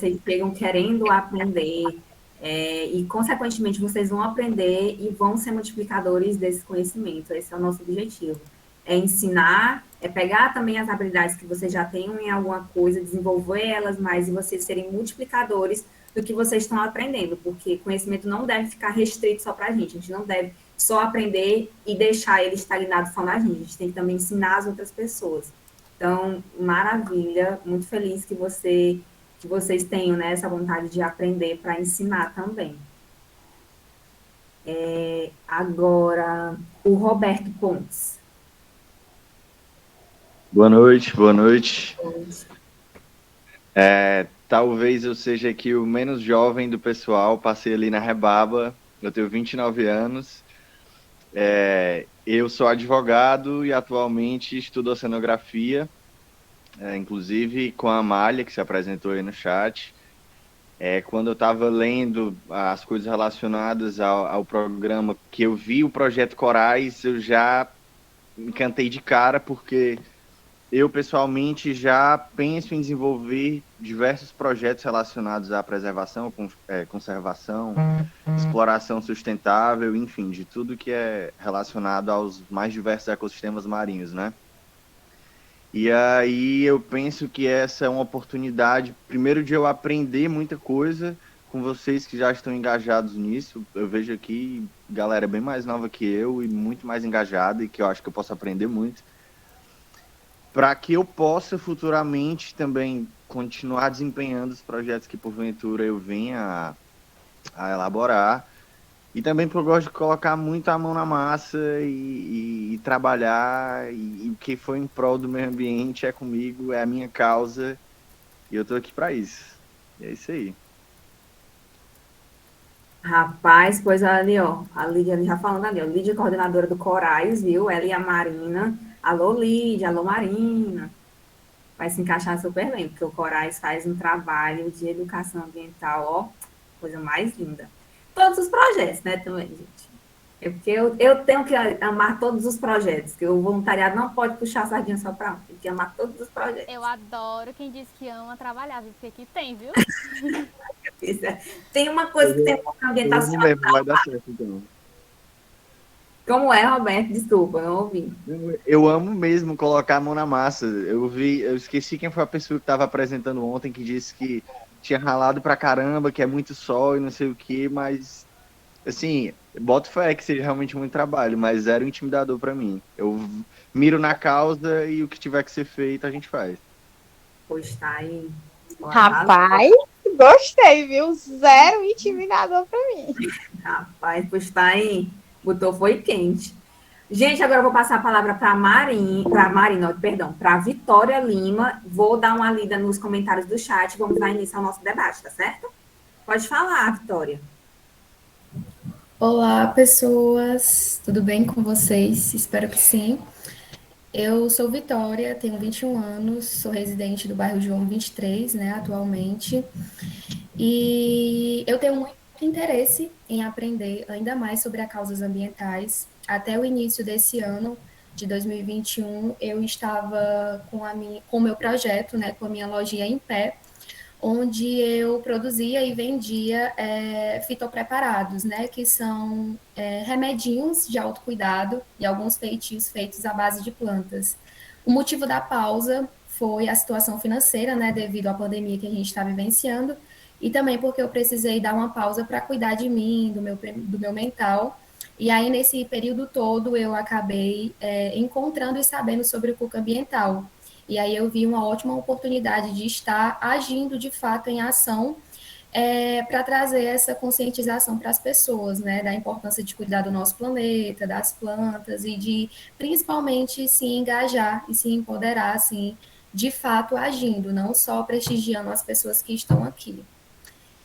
vocês chegam querendo aprender, e, consequentemente, vocês vão aprender e vão ser multiplicadores desse conhecimento. Esse é o nosso objetivo. É ensinar, é pegar também as habilidades que vocês já tenham em alguma coisa, desenvolver elas mais e vocês serem multiplicadores do que vocês estão aprendendo, porque conhecimento não deve ficar restrito só para a gente não deve só aprender e deixar ele estagnado só na gente tem que também ensinar as outras pessoas. Então, maravilha, muito feliz que vocês tenham, né, essa vontade de aprender para ensinar também. Agora, o Roberto Pontes. Boa noite, boa noite. Talvez eu seja aqui o menos jovem do pessoal, passei ali na rebaba, eu tenho 29 anos, eu sou advogado e atualmente estudo oceanografia, inclusive com a Amália, que se apresentou aí no chat. Quando eu estava lendo as coisas relacionadas ao programa, que eu vi o Projeto Corais, eu já me encantei de cara, porque eu, pessoalmente, já penso em desenvolver diversos projetos relacionados à preservação, conservação, exploração sustentável, enfim, de tudo que é relacionado aos mais diversos ecossistemas marinhos, né? E aí eu penso que essa é uma oportunidade, primeiro, de eu aprender muita coisa com vocês que já estão engajados nisso. Eu vejo aqui galera bem mais nova que eu e muito mais engajada e que eu acho que eu posso aprender muito, para que eu possa futuramente também continuar desempenhando os projetos que porventura eu venha a elaborar. E também porque eu gosto de colocar muito a mão na massa e trabalhar, e o que for em prol do meio ambiente é comigo, é a minha causa, e eu estou aqui para isso. E é isso aí. Rapaz, pois ali, ó, a Lídia já falando ali, ó, Lídia, coordenadora do Corais, viu? Ela e a Marina. Alô, Lídia, alô, Marina. Vai se encaixar super bem, porque o Corais faz um trabalho de educação ambiental, ó, coisa mais linda. Todos os projetos, né, também, gente. É porque eu tenho que amar todos os projetos, que o voluntariado não pode puxar a sardinha só para um, tem que amar todos os projetos. Eu adoro quem diz que ama trabalhar, viu? Porque aqui tem, viu? Tem uma coisa que tem um ambiental. Mesmo, vai dar certo, então. Como é, Roberto? Desculpa, não ouvi. Eu amo mesmo colocar a mão na massa. Eu esqueci quem foi a pessoa que estava apresentando ontem, que disse que tinha ralado pra caramba, que é muito sol e não sei o que, mas assim, boto fé que seja realmente muito trabalho, mas era intimidador para mim. Eu miro na causa e o que tiver que ser feito a gente faz. Pois tá aí. Rapaz, gostei, viu? Zero intimidador para mim. Rapaz, pois tá aí. Botou foi quente. Gente, agora eu vou passar a palavra para para Vitória Lima. Vou dar uma lida nos comentários do chat. Vamos dar início ao nosso debate, tá certo? Pode falar, Vitória. Olá, pessoas. Tudo bem com vocês? Espero que sim. Eu sou Vitória, tenho 21 anos, sou residente do bairro João 23, né, atualmente. E eu tenho muito interesse em aprender ainda mais sobre as causas ambientais. Até o início desse ano, de 2021, eu estava com o meu projeto, né, com a minha lojinha em pé, onde eu produzia e vendia fitopreparados, né, que são remedinhos de autocuidado e alguns feitios feitos à base de plantas. O motivo da pausa foi a situação financeira, né, devido à pandemia que a gente está vivenciando, e também porque eu precisei dar uma pausa para cuidar de mim, do meu mental. E aí, nesse período todo, eu acabei encontrando e sabendo sobre o cuca ambiental. E aí eu vi uma ótima oportunidade de estar agindo de fato em ação para trazer essa conscientização para as pessoas, né, da importância de cuidar do nosso planeta, das plantas e de principalmente se engajar e se empoderar, assim, de fato agindo, não só prestigiando as pessoas que estão aqui.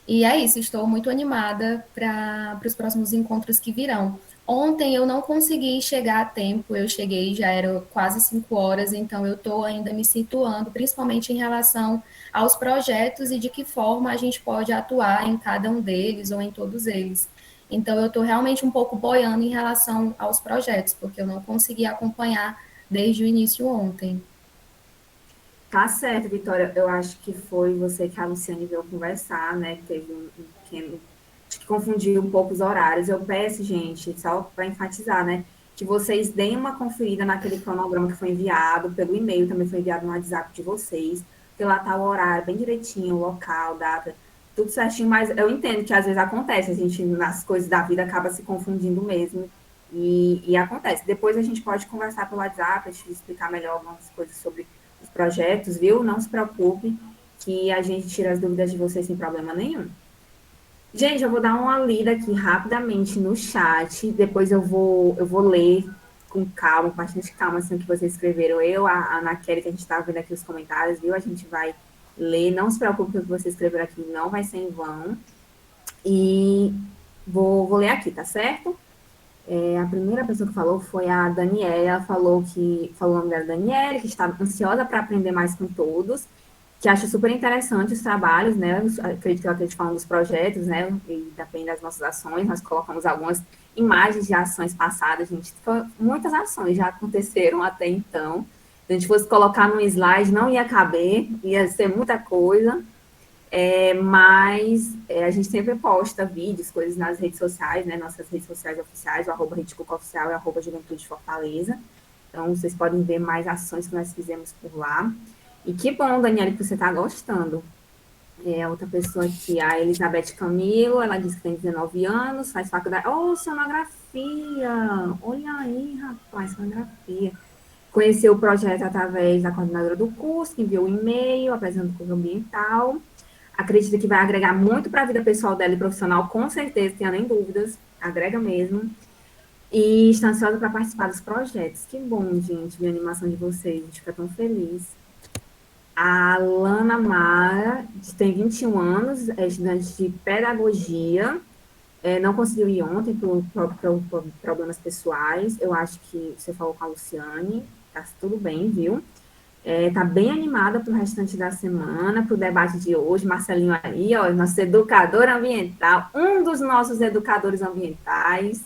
E é isso, estou muito animada para os próximos encontros que virão. Ontem eu não consegui chegar a tempo, eu cheguei, já era quase 5 horas, então eu estou ainda me situando, principalmente em relação aos projetos e de que forma a gente pode atuar em cada um deles ou em todos eles. Então eu estou realmente um pouco boiando em relação aos projetos, porque eu não consegui acompanhar desde o início ontem. Tá certo, Vitória. Eu acho que foi você que a Luciane veio conversar, né? Que teve um pequeno. Acho que confundiu um pouco os horários. Eu peço, gente, só para enfatizar, né? Que vocês deem uma conferida naquele cronograma que foi enviado pelo e-mail, também foi enviado no WhatsApp de vocês, porque lá tá o horário bem direitinho, o local, data, tudo certinho, mas eu entendo que às vezes acontece, a gente, nas coisas da vida, acaba se confundindo mesmo. E acontece. Depois a gente pode conversar pelo WhatsApp, a gente explicar melhor algumas coisas sobre os projetos, viu? Não se preocupe, que a gente tira as dúvidas de vocês sem problema nenhum. Gente, eu vou dar uma lida aqui rapidamente no chat, depois eu vou ler com calma, com bastante calma, assim, o que vocês escreveram. A Ana Kelly, que a gente está vendo aqui os comentários, viu? A gente vai ler, não se preocupe, o que vocês escreveram aqui não vai ser em vão. E vou ler aqui, tá certo? A primeira pessoa que falou foi a Daniela. Ela falou o nome dela, Daniela, que está ansiosa para aprender mais com todos, que acha super interessante os trabalhos, né? Acredito que ela esteja falando dos projetos, né? E depende das nossas ações. Nós colocamos algumas imagens de ações passadas, gente. Muitas ações já aconteceram até então. Se a gente fosse colocar num slide, não ia caber, ia ser muita coisa. Mas a gente sempre posta vídeos, coisas nas redes sociais, né? Nossas redes sociais oficiais, o @RedeCuca Oficial e @Juventude Fortaleza. Então, vocês podem ver mais ações que nós fizemos por lá. E que bom, Daniela, que você está gostando. Outra pessoa aqui, a Elizabeth Camilo, ela diz que tem 19 anos, faz faculdade. Oh, sonografia! Olha aí, rapaz, sonografia. Conheceu o projeto através da coordenadora do curso, que enviou um e-mail apresentando o curso ambiental. Acredita que vai agregar muito para a vida pessoal dela e profissional, com certeza, tenha nem dúvidas, agrega mesmo. E está ansiosa para participar dos projetos. Que bom, gente, ver a animação de vocês, a gente fica tão feliz. A Lana Mara tem 21 anos, é estudante de pedagogia, não conseguiu ir ontem por problemas pessoais. Eu acho que você falou com a Luciane, tá tudo bem, viu? Tá bem animada para o restante da semana, para o debate de hoje. Marcelinho aí, ó, nosso educador ambiental, um dos nossos educadores ambientais,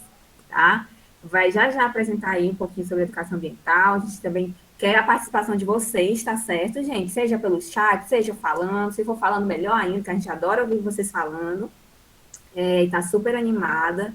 tá? Vai já apresentar aí um pouquinho sobre educação ambiental. A gente também quer a participação de vocês, tá certo, gente? Seja pelo chat, seja falando, se for falando melhor ainda, que a gente adora ouvir vocês falando. E tá super animada.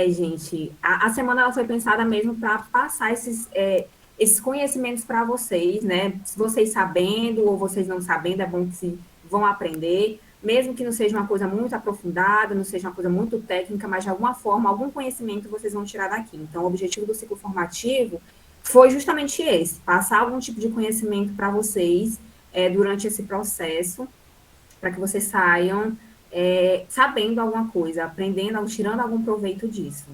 Gente, a semana ela foi pensada mesmo para passar esses conhecimentos para vocês, né? Se vocês sabendo ou vocês não sabendo, é bom que vão aprender, mesmo que não seja uma coisa muito aprofundada, não seja uma coisa muito técnica, mas de alguma forma, algum conhecimento vocês vão tirar daqui. Então, o objetivo do ciclo formativo foi justamente esse, passar algum tipo de conhecimento para vocês durante esse processo, para que vocês saiam sabendo alguma coisa, aprendendo, tirando algum proveito disso.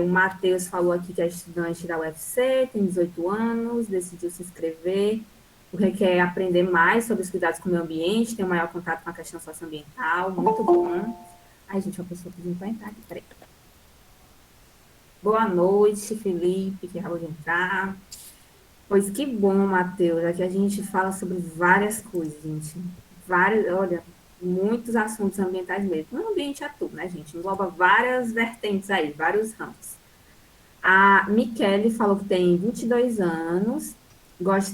O Matheus falou aqui que é estudante da UFC, tem 18 anos, decidiu se inscrever, porque quer aprender mais sobre os cuidados com o meio ambiente, tem um maior contato com a questão socioambiental, muito bom. Ai, gente, uma pessoa pedindo para entrar aqui, peraí. Boa noite, Felipe, que acabou de entrar. Pois que bom, Matheus, aqui a gente fala sobre várias coisas, gente. Olha, muitos assuntos ambientais mesmo. O ambiente é tudo, né, gente? Engloba várias vertentes aí, vários ramos. A Michele falou que tem 22 anos,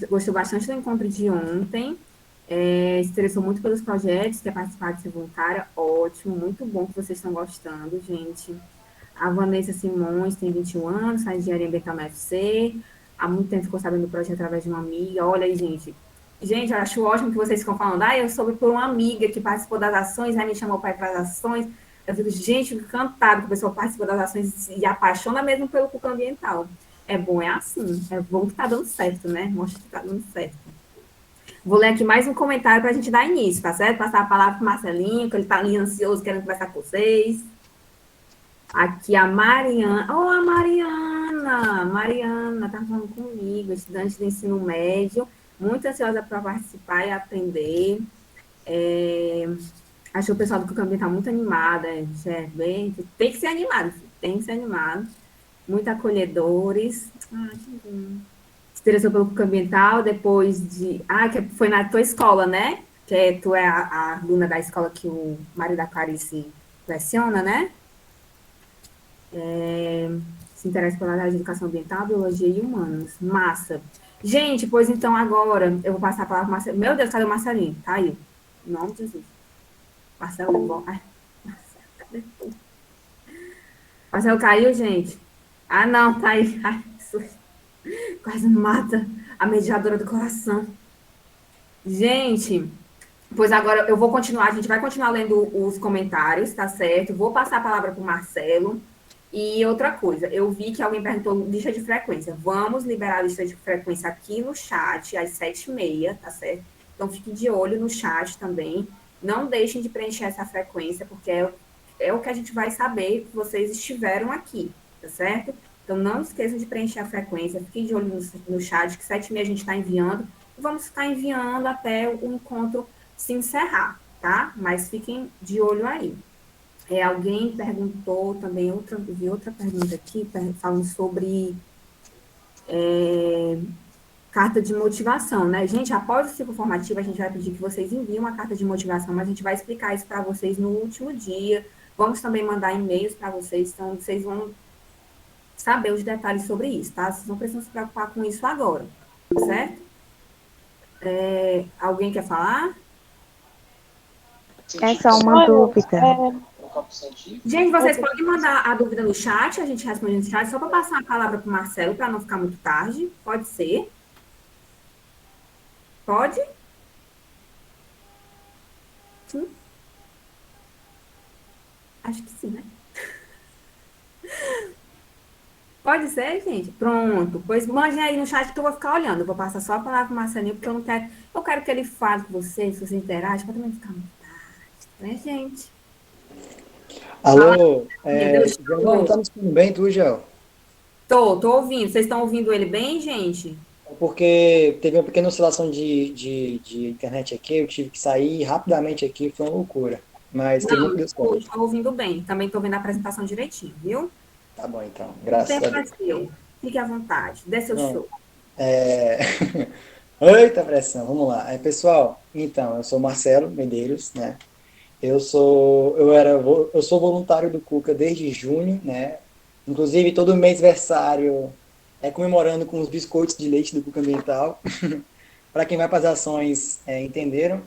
gostou bastante do encontro de ontem, se interessou muito pelos projetos, quer participar de ser voluntária. Ótimo, muito bom que vocês estão gostando, gente. A Vanessa Simões tem 21 anos, faz engenharia ambiental na UFC, há muito tempo ficou sabendo do projeto através de uma amiga. Olha aí, gente. Gente, eu acho ótimo que vocês ficam falando. Eu soube por uma amiga que participou das ações, aí me chamou para ir para as ações. Eu fico, gente, encantado que o pessoal participou das ações e apaixona mesmo pelo cuca ambiental. É bom, é assim. É bom que está dando certo, né? Mostra que está dando certo. Vou ler aqui mais um comentário para a gente dar início, tá certo? Passar a palavra para o Marcelinho, que ele está ali ansioso, querendo conversar com vocês. Aqui a Mariana. Oh, a Mariana! Mariana está falando comigo, estudante de ensino médio, muito ansiosa para participar e aprender. Acho que o pessoal do Cuca Ambiental muito animada, tem que ser animado, tem que ser animado. Muito acolhedores. Que bom. Se interessou pelo Cuca Ambiental depois de... que foi na tua escola, né? Que tu é a aluna da escola que o marido da Clarice leciona, né? Se interessa pela área de educação ambiental, biologia e humanos. Massa. Gente, pois então agora eu vou passar a palavra para o Marcelo. Meu Deus, cadê o Marcelinho? Caiu. Em nome de Jesus. Marcelo, ai, Marcelo, cadê tu? Marcelo caiu, gente? Ah, não, tá aí. Ai, que susto. Quase me mata a mediadora do coração. Gente, pois agora eu vou continuar, a gente vai continuar lendo os comentários, tá certo? Vou passar a palavra para o Marcelo. E outra coisa, eu vi que alguém perguntou lista de frequência. Vamos liberar a lista de frequência aqui no chat às 7h30, tá certo? Então fique de olho no chat também. Não deixem de preencher essa frequência, porque é o que a gente vai saber que vocês estiveram aqui, tá certo? Então não esqueçam de preencher a frequência, fiquem de olho no chat, que 7h30 a gente está enviando. E vamos ficar enviando até o encontro se encerrar, tá? Mas fiquem de olho aí. Alguém perguntou também, vi outra pergunta aqui, falando sobre carta de motivação, né? Gente, após o ciclo formativo, a gente vai pedir que vocês enviem uma carta de motivação, mas a gente vai explicar isso para vocês no último dia. Vamos também mandar e-mails para vocês, então vocês vão saber os detalhes sobre isso, tá? Vocês não precisam se preocupar com isso agora, certo? Alguém quer falar? É só uma dúvida. Gente, vocês podem mandar a dúvida no chat, a gente responde no chat, só para passar a palavra para o Marcelo, para não ficar muito tarde. Pode ser? Pode? Sim. Acho que sim, né? Pode ser, gente? Pronto. Pois mandem aí no chat que eu vou ficar olhando. Eu vou passar só a palavra para o Marcelinho, porque eu não quero. Eu quero que ele fale com vocês, se vocês interagem, para também ficar muito tarde, né, gente? Alô, Meu João, tá me escutando bem, tu, Gel? Tô ouvindo. Vocês estão ouvindo ele bem, gente? Porque teve uma pequena oscilação de internet aqui, eu tive que sair rapidamente aqui, foi uma loucura. Mas teve um que Não, deu certo. estou ouvindo bem. Também estou vendo a apresentação direitinho, viu? Tá bom, então, O graças a tempo é Deus. seu. Fique à vontade. Dê seu Não, show. é... Eita pressão, vamos lá. Pessoal, então, eu sou Marcelo Medeiros, né? Eu sou voluntário do Cuca desde junho, né? Inclusive, todo mês versário comemorando com os biscoitos de leite do Cuca Ambiental. Para quem vai para as ações, entenderam.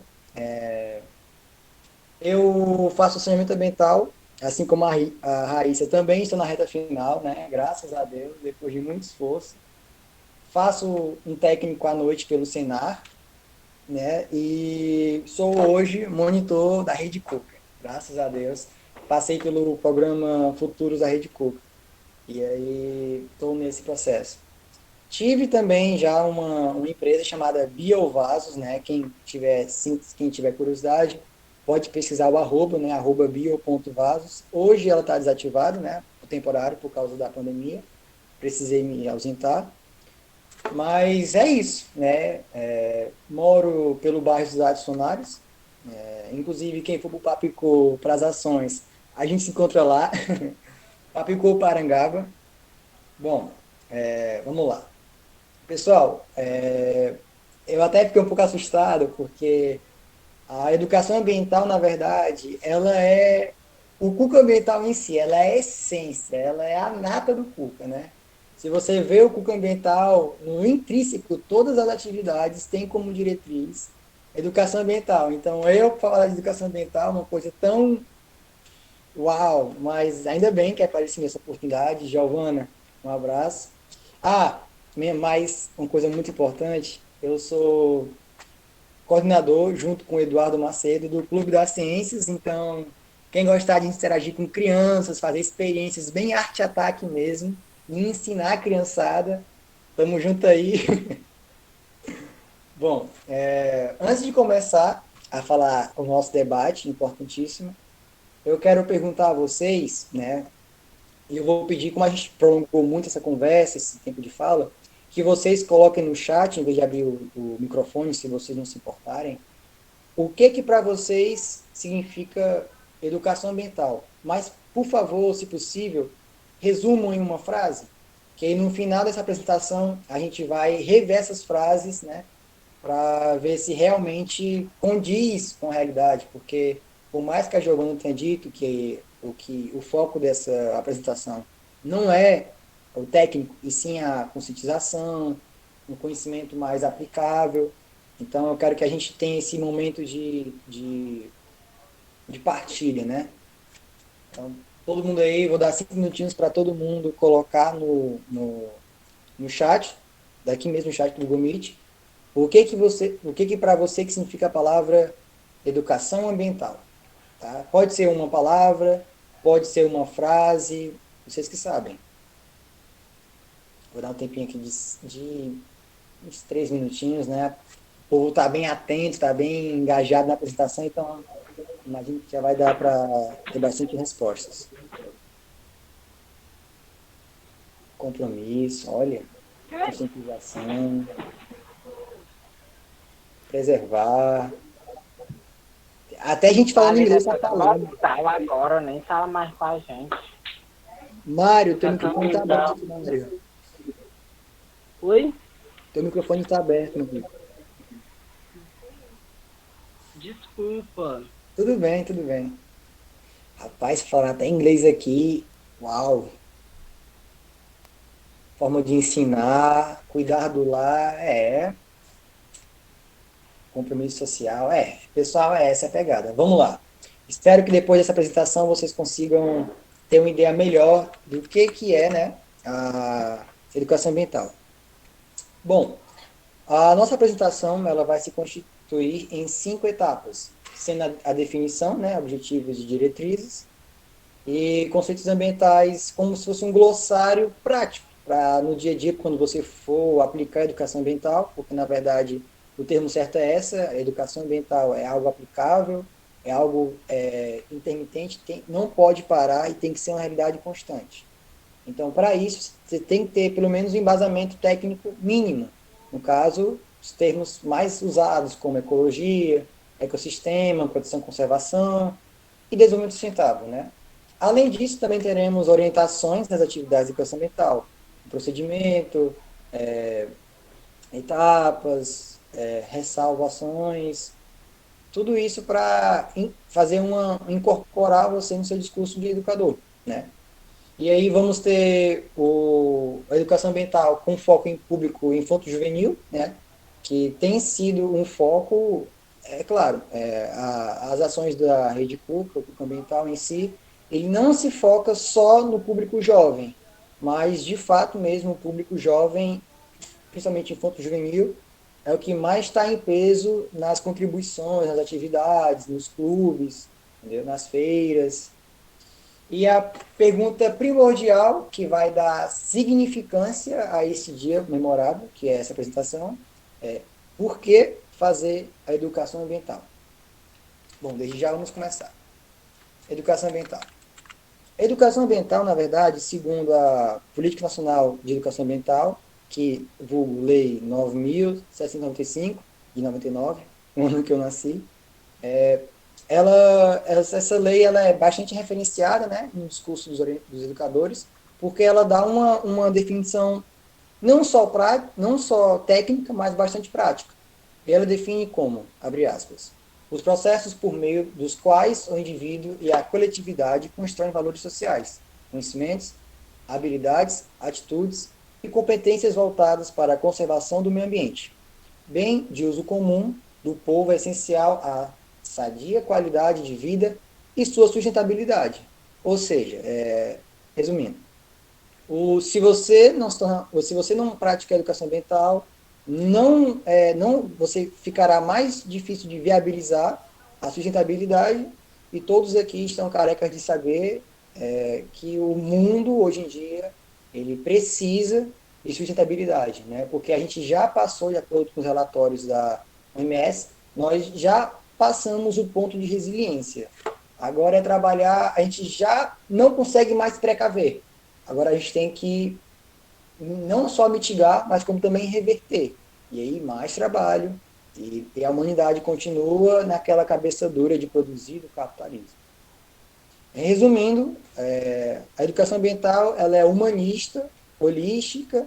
Eu faço saneamento ambiental, assim como a Raíssa também estou na reta final, né? Graças a Deus, depois de muito esforço. Faço um técnico à noite pelo Senar, né? E sou hoje monitor da Rede Cuca, graças a Deus. Passei pelo programa Futuros da Rede Cuca. E aí estou nesse processo. Tive também já uma empresa chamada Biovasos, né? Quem tiver curiosidade, pode pesquisar o arroba, né? @bio.vasos. Hoje ela está desativada, né? Temporário por causa da pandemia. Precisei me ausentar. Mas é isso, né? Moro pelo bairro dos Adicionários. Inclusive, quem for para o Papicô, para as ações, a gente se encontra lá. Papicô, Parangaba. Bom, vamos lá. Pessoal, eu até fiquei um pouco assustado, porque a educação ambiental, na verdade, ela é o Cuca Ambiental em si, ela é a essência, ela é a nata do Cuca, né? Se você vê o Cuca Ambiental, no intrínseco, todas as atividades têm como diretriz educação ambiental. Então, eu falar de educação ambiental é uma coisa tão uau, mas ainda bem que apareceu essa oportunidade. Giovana, um abraço. Mais uma coisa muito importante, eu sou coordenador, junto com o Eduardo Macedo, do Clube das Ciências. Então, quem gostar de interagir com crianças, fazer experiências bem arte-ataque mesmo, e ensinar a criançada, tamo junto aí. Bom, antes de começar a falar o nosso debate importantíssimo, eu quero perguntar a vocês, né? E eu vou pedir, como a gente prolongou muito essa conversa, esse tempo de fala, que vocês coloquem no chat, em vez de abrir o microfone, se vocês não se importarem, o que para vocês significa educação ambiental. Mas, por favor, se possível, resumam em uma frase, que aí no final dessa apresentação a gente vai rever essas frases, né, para ver se realmente condiz com a realidade, porque por mais que a Giovana tenha dito que o foco dessa apresentação não é o técnico, e sim a conscientização, um conhecimento mais aplicável. Então, eu quero que a gente tenha esse momento de partilha, né? Então, todo mundo aí, vou dar 5 minutinhos para todo mundo colocar no chat, daqui mesmo no chat do Google Meet, o que para você que significa a palavra educação ambiental, tá? Pode ser uma palavra, pode ser uma frase, vocês que sabem. Vou dar um tempinho aqui de uns 3 minutinhos, né? O povo está bem atento, está bem engajado na apresentação, então imagino que já vai dar para ter bastante respostas. Compromisso, olha, conscientização, preservar. Até a gente falando inglês está falando. Agora nem fala mais com a gente. Mário, teu microfone está aberto, Mário. Oi? Teu microfone está aberto, meu filho. Desculpa. Tudo bem, tudo bem. Rapaz, falar até inglês aqui, uau. Forma de ensinar, cuidar do lar, compromisso social, pessoal, essa é a pegada. Vamos lá. Espero que depois dessa apresentação vocês consigam ter uma ideia melhor do que é, né, a educação ambiental. Bom, a nossa apresentação ela vai se constituir em 5 etapas, sendo a definição, né, objetivos e diretrizes, e conceitos ambientais como se fosse um glossário prático, para no dia a dia, quando você for aplicar a educação ambiental, porque na verdade o termo certo é essa, a educação ambiental é algo aplicável, é algo intermitente, não pode parar e tem que ser uma realidade constante. Então, para isso, você tem que ter pelo menos um embasamento técnico mínimo. No caso, os termos mais usados, como ecologia, ecossistema, proteção e conservação e desenvolvimento sustentável, né? Além disso, também teremos orientações nas atividades de educação ambiental, procedimento, etapas, ressalvações, tudo isso para incorporar você no seu discurso de educador, né? E aí vamos ter a educação ambiental com foco em público infanto-juvenil, né? Que tem sido um foco, claro, as ações da rede pública, o público ambiental em si, ele não se foca só no público jovem, mas de fato mesmo o público jovem, principalmente infanto-juvenil, é o que mais está em peso nas contribuições, nas atividades, nos clubes, entendeu? Nas feiras. E a pergunta primordial que vai dar significância a esse dia memorável, que é essa apresentação, é por que fazer a educação ambiental? Bom, desde já vamos começar. Educação ambiental. A educação ambiental, na verdade, segundo a Política Nacional de Educação Ambiental, que vulgo Lei 9.795, de 99, o ano que eu nasci, essa lei ela é bastante referenciada, né, no discurso dos educadores, porque ela dá uma definição não só técnica, mas bastante prática. E ela define como, abre aspas, os processos por meio dos quais o indivíduo e a coletividade constroem valores sociais, conhecimentos, habilidades, atitudes e competências voltadas para a conservação do meio ambiente, bem de uso comum do povo essencial à sadia qualidade de vida e sua sustentabilidade. Ou seja, resumindo, se você não pratica a educação ambiental, você ficará mais difícil de viabilizar a sustentabilidade, e todos aqui estão carecas de saber que o mundo, hoje em dia, ele precisa de sustentabilidade, né? Porque a gente já passou, de acordo com os relatórios da OMS, nós já passamos o ponto de resiliência. Agora é trabalhar, a gente já não consegue mais precaver. Agora a gente tem que não só mitigar, mas como também reverter. E aí mais trabalho, e a humanidade continua naquela cabeça dura de produzir do capitalismo. Resumindo, a educação ambiental ela é humanista, holística,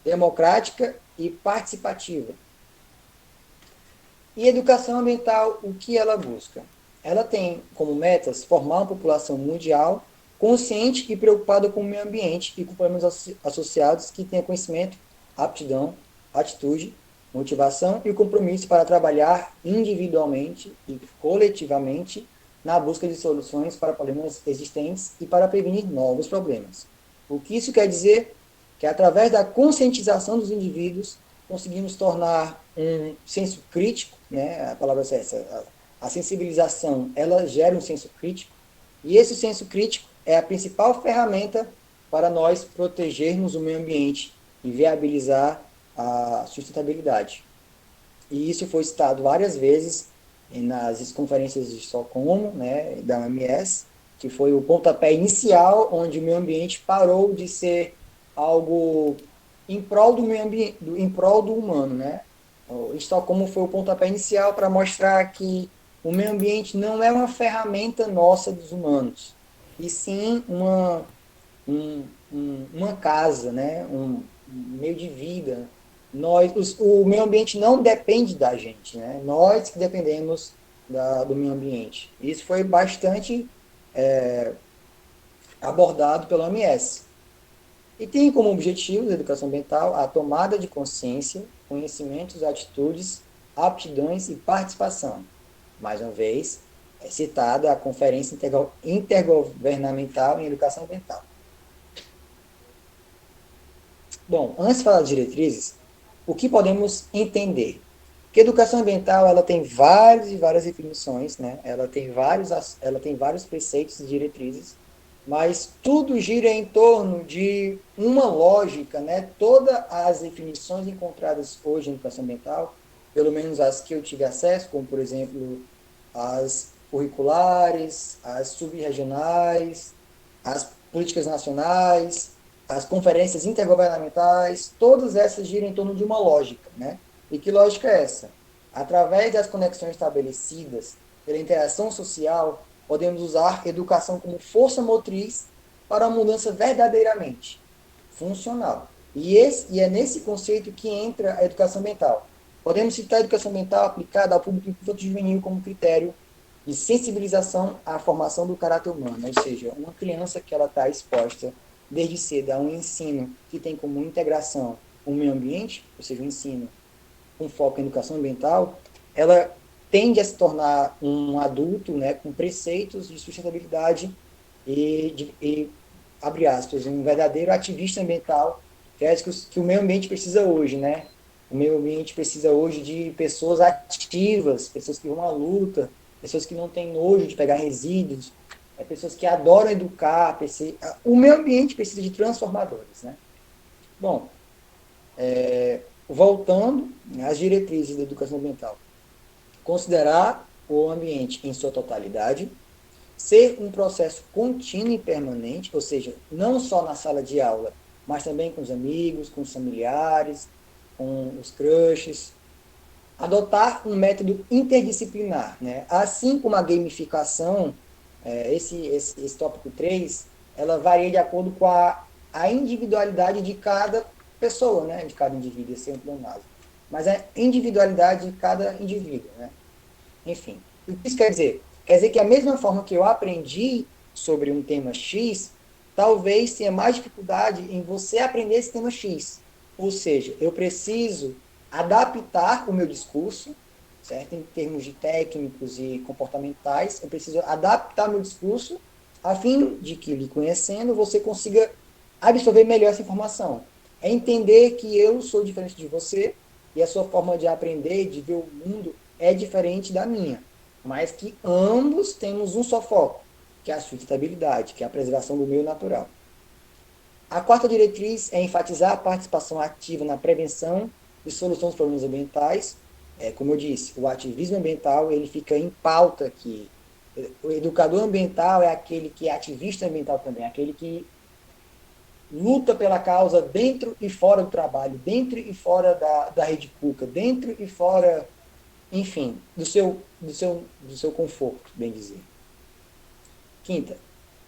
democrática e participativa. E a educação ambiental, o que ela busca? Ela tem como metas formar uma população mundial consciente e preocupada com o meio ambiente e com problemas associados que tenha conhecimento, aptidão, atitude, motivação e o compromisso para trabalhar individualmente e coletivamente na busca de soluções para problemas existentes e para prevenir novos problemas. O que isso quer dizer? Que através da conscientização dos indivíduos, conseguimos tornar um senso crítico, né? A palavra é essa, a sensibilização, ela gera um senso crítico, e esse senso crítico é a principal ferramenta para nós protegermos o meio ambiente e viabilizar a sustentabilidade. E isso foi citado várias vezes nas conferências de Estocolmo, né, da OMS, que foi o pontapé inicial onde o meio ambiente parou de ser algo em prol do meio ambiente, em prol do humano, né? O Estocolmo foi o pontapé inicial para mostrar que o meio ambiente não é uma ferramenta nossa dos humanos, e sim uma casa, né? Um meio de vida. O meio ambiente não depende da gente, né? Nós que dependemos do meio ambiente. Isso foi bastante abordado pela OMS. E tem como objetivo da educação ambiental a tomada de consciência, conhecimentos, atitudes, aptidões e participação. Mais uma vez, é citada a Conferência Intergovernamental em Educação Ambiental. Bom, antes de falar das diretrizes, o que podemos entender? Que a educação ambiental ela tem várias e várias definições, né? Ela tem vários preceitos e diretrizes, mas tudo gira em torno de uma lógica, né? Todas as definições encontradas hoje em educação ambiental, pelo menos as que eu tive acesso, como, por exemplo, as curriculares, as subregionais, as políticas nacionais, as conferências intergovernamentais, todas essas giram em torno de uma lógica, né? E que lógica é essa? Através das conexões estabelecidas pela interação social, podemos usar a educação como força motriz para uma mudança verdadeiramente funcional. E é nesse conceito que entra a educação ambiental. Podemos citar a educação ambiental aplicada ao público infanto-juvenil como critério de sensibilização à formação do caráter humano, ou seja, uma criança que ela está exposta desde cedo a um ensino que tem como integração o meio ambiente, ou seja, um ensino com foco em educação ambiental, ela tende a se tornar um adulto, né, com preceitos de sustentabilidade e abre aspas, um verdadeiro ativista ambiental, que é isso que o meio ambiente precisa hoje, né? O meio ambiente precisa hoje de pessoas ativas, pessoas que vão à luta, pessoas que não têm nojo de pegar resíduos, pessoas que adoram educar. O meio ambiente precisa de transformadores, né? Bom, voltando às diretrizes da educação ambiental. Considerar o ambiente em sua totalidade, ser um processo contínuo e permanente, ou seja, não só na sala de aula, mas também com os amigos, com os familiares, com os crushes. Adotar um método interdisciplinar, né? Assim como a gamificação, esse tópico 3, ela varia de acordo com a individualidade de cada pessoa, né? De cada indivíduo, esse é um pleonasmo. Mas a individualidade de cada indivíduo, né? Enfim, o que isso quer dizer? Quer dizer que a mesma forma que eu aprendi sobre um tema X, talvez tenha mais dificuldade em você aprender esse tema X. Ou seja, eu preciso adaptar o meu discurso, certo? Em termos de técnicos e comportamentais, eu preciso adaptar meu discurso a fim de que, lhe conhecendo, você consiga absorver melhor essa informação. É entender que eu sou diferente de você e a sua forma de aprender, de ver o mundo, é diferente da minha, mas que ambos temos um só foco, que é a sustentabilidade, que é a preservação do meio natural. A quarta diretriz é enfatizar a participação ativa na prevenção e solução dos problemas ambientais. Como eu disse, o ativismo ambiental ele fica em pauta aqui. O educador ambiental é aquele que é ativista ambiental também, aquele que luta pela causa dentro e fora do trabalho, dentro e fora da rede pública, dentro e fora, enfim, do seu conforto, bem dizer. Quinta,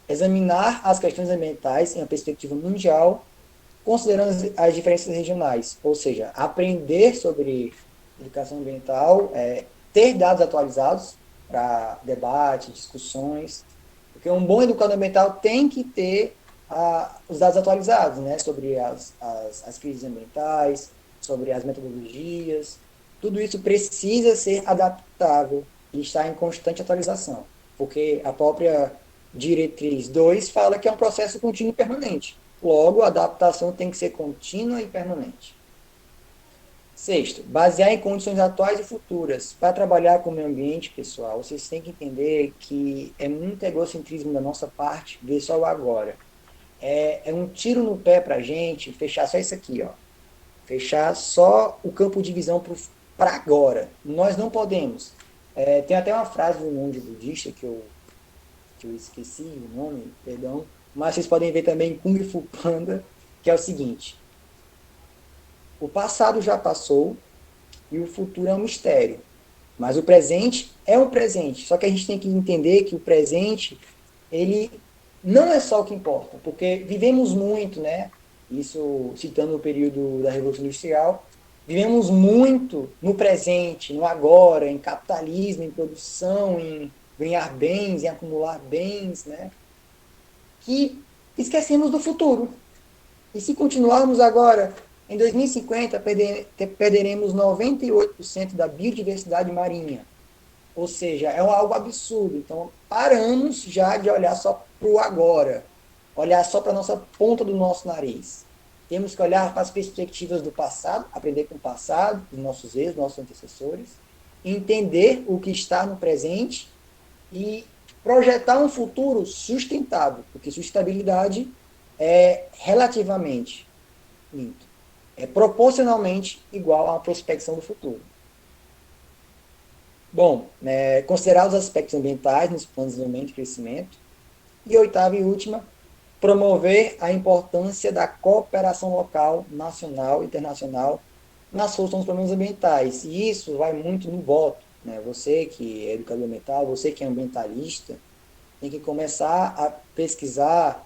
examinar as questões ambientais em uma perspectiva mundial, considerando as diferenças regionais, ou seja, aprender sobre educação ambiental, ter dados atualizados para debate, discussões, porque um bom educador ambiental tem que ter os dados atualizados, né, sobre as crises ambientais, sobre as metodologias. Tudo isso precisa ser adaptável e estar em constante atualização, porque a própria diretriz 2 fala que é um processo contínuo e permanente. Logo, a adaptação tem que ser contínua e permanente. Sexto, basear em condições atuais e futuras. Para trabalhar com o meio ambiente, pessoal, vocês têm que entender que é muito egocentrismo da nossa parte ver só o agora. É um tiro no pé para a gente fechar só isso aqui, ó. Fechar só o campo de visão para agora. Nós não podemos. Tem até uma frase de um monge budista que eu esqueci o nome, perdão, mas vocês podem ver também em Kung Fu Panda, que é o seguinte: o passado já passou e o futuro é um mistério, mas o presente é um presente. Só que a gente tem que entender que o presente, ele não é só o que importa, porque vivemos muito, né? Isso citando o período da Revolução Industrial, vivemos muito no presente, no agora, em capitalismo, em produção, em ganhar bens, em acumular bens, né? Que esquecemos do futuro. E se continuarmos agora, em 2050, perderemos 98% da biodiversidade marinha. Ou seja, é algo absurdo. Então, paramos já de olhar só para o agora, olhar só para a nossa ponta do nosso nariz. Temos que olhar para as perspectivas do passado, aprender com o passado, dos nossos ex, dos nossos antecessores, entender o que está no presente e projetar um futuro sustentável, porque sustentabilidade é relativamente, é proporcionalmente igual a uma prospecção do futuro. Bom, considerar os aspectos ambientais nos planos de desenvolvimento e crescimento. E oitava e última, promover a importância da cooperação local, nacional e internacional na solução dos problemas ambientais. E isso vai muito no voto, né? Você que é educador ambiental, você que é ambientalista, tem que começar a pesquisar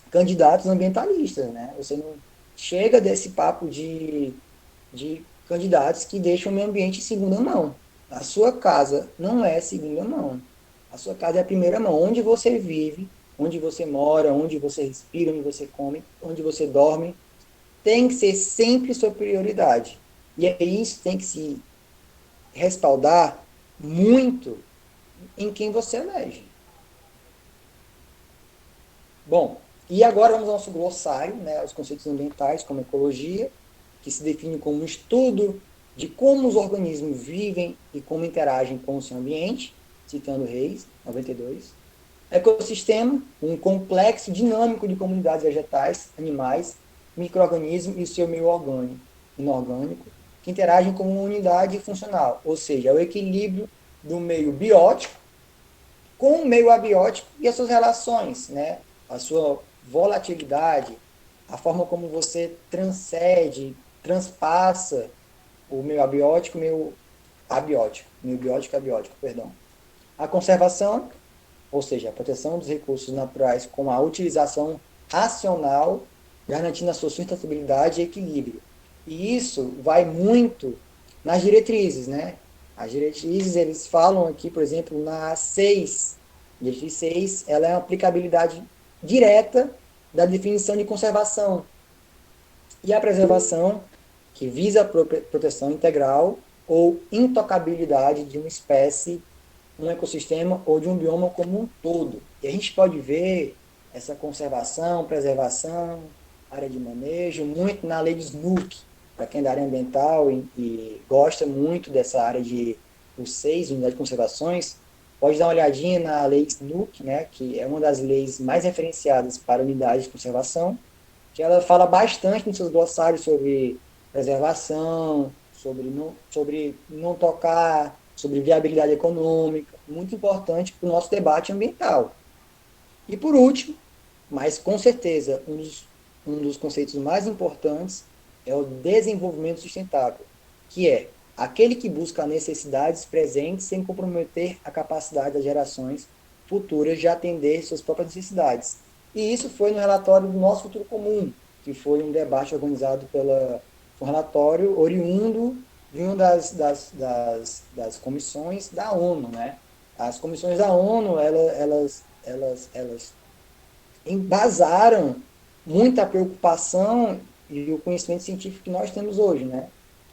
candidatos ambientalistas, né? Você não chega desse papo de candidatos que deixam o meio ambiente em segunda mão. A sua casa não é segunda mão. A sua casa é a primeira mão. Onde você vive, onde você mora, onde você respira, onde você come, onde você dorme, tem que ser sempre sua prioridade. E aí isso tem que se respaldar muito em quem você elege. Bom, e agora vamos ao nosso glossário, né, os conceitos ambientais, como ecologia, que se define como um estudo de como os organismos vivem e como interagem com o seu ambiente, citando Reis, 92. Ecossistema, um complexo dinâmico de comunidades vegetais, animais, micro-organismos e o seu meio inorgânico, que interagem como uma unidade funcional, ou seja, o equilíbrio do meio biótico com o meio abiótico e as suas relações, né? A sua volatilidade, a forma como você transpassa o meio abiótico e o meio biótico e abiótico, perdão. A conservação, ou seja, a proteção dos recursos naturais com a utilização racional, garantindo a sua sustentabilidade e equilíbrio. E isso vai muito nas diretrizes, né? As diretrizes, eles falam aqui, por exemplo, na 6. Diretriz 6, ela é uma aplicabilidade direta da definição de conservação. E a preservação, que visa a proteção integral ou intocabilidade de uma espécie, um ecossistema ou de um bioma como um todo. E a gente pode ver essa conservação, preservação, área de manejo, muito na lei de Snook, para quem é da área ambiental e gosta muito dessa área de os 6 unidades de conservações, pode dar uma olhadinha na lei Snook, né, que é uma das leis mais referenciadas para unidades de conservação, que ela fala bastante nos seus glossários sobre preservação, sobre não tocar, sobre viabilidade econômica, muito importante para o nosso debate ambiental. E por último, mas com certeza um dos conceitos mais importantes é o desenvolvimento sustentável, que é aquele que busca necessidades presentes sem comprometer a capacidade das gerações futuras de atender suas próprias necessidades. E isso foi no relatório do Nosso Futuro Comum, que foi um debate organizado um relatório oriundo de uma das comissões da ONU, né? As comissões da ONU, elas embasaram muita preocupação e o conhecimento científico que nós temos hoje, né?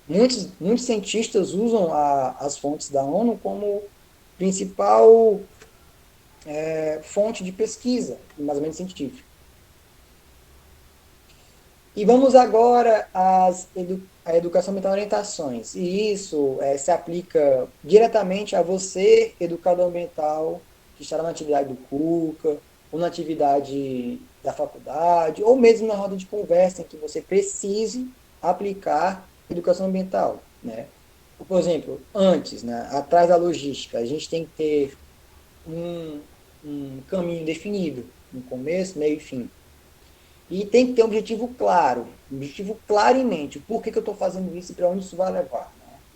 Muitos cientistas usam as fontes da ONU como principal fonte de pesquisa, embasamento científico. E vamos agora à educação ambiental e orientações. E isso se aplica diretamente a você, educador ambiental, que estará na atividade do CUCA, ou na atividade da faculdade, ou mesmo na roda de conversa em que você precise aplicar educação ambiental, né? Por exemplo, antes, né, atrás da logística, a gente tem que ter um caminho definido, no começo, meio e fim. E tem que ter um objetivo claro em mente. Por que eu estou fazendo isso e para onde isso vai levar?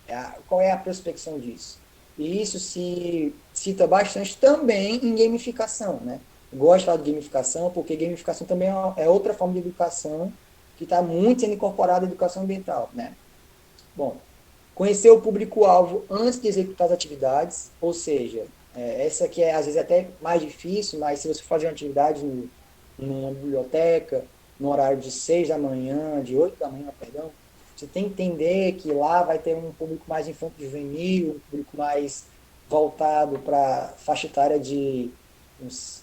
Né? Qual é a prospecção disso? E isso se cita bastante também em gamificação. Né? Eu gosto de falar de gamificação, porque gamificação também é outra forma de educação que está muito sendo incorporada à educação ambiental. Né? Bom, conhecer o público-alvo antes de executar as atividades, ou seja, essa aqui é às vezes até mais difícil, mas se você fazer uma atividade numa biblioteca, no horário de 6 da manhã, de 8 da manhã, perdão, você tem que entender que lá vai ter um público mais infanto-juvenil, um público mais voltado para faixa etária de uns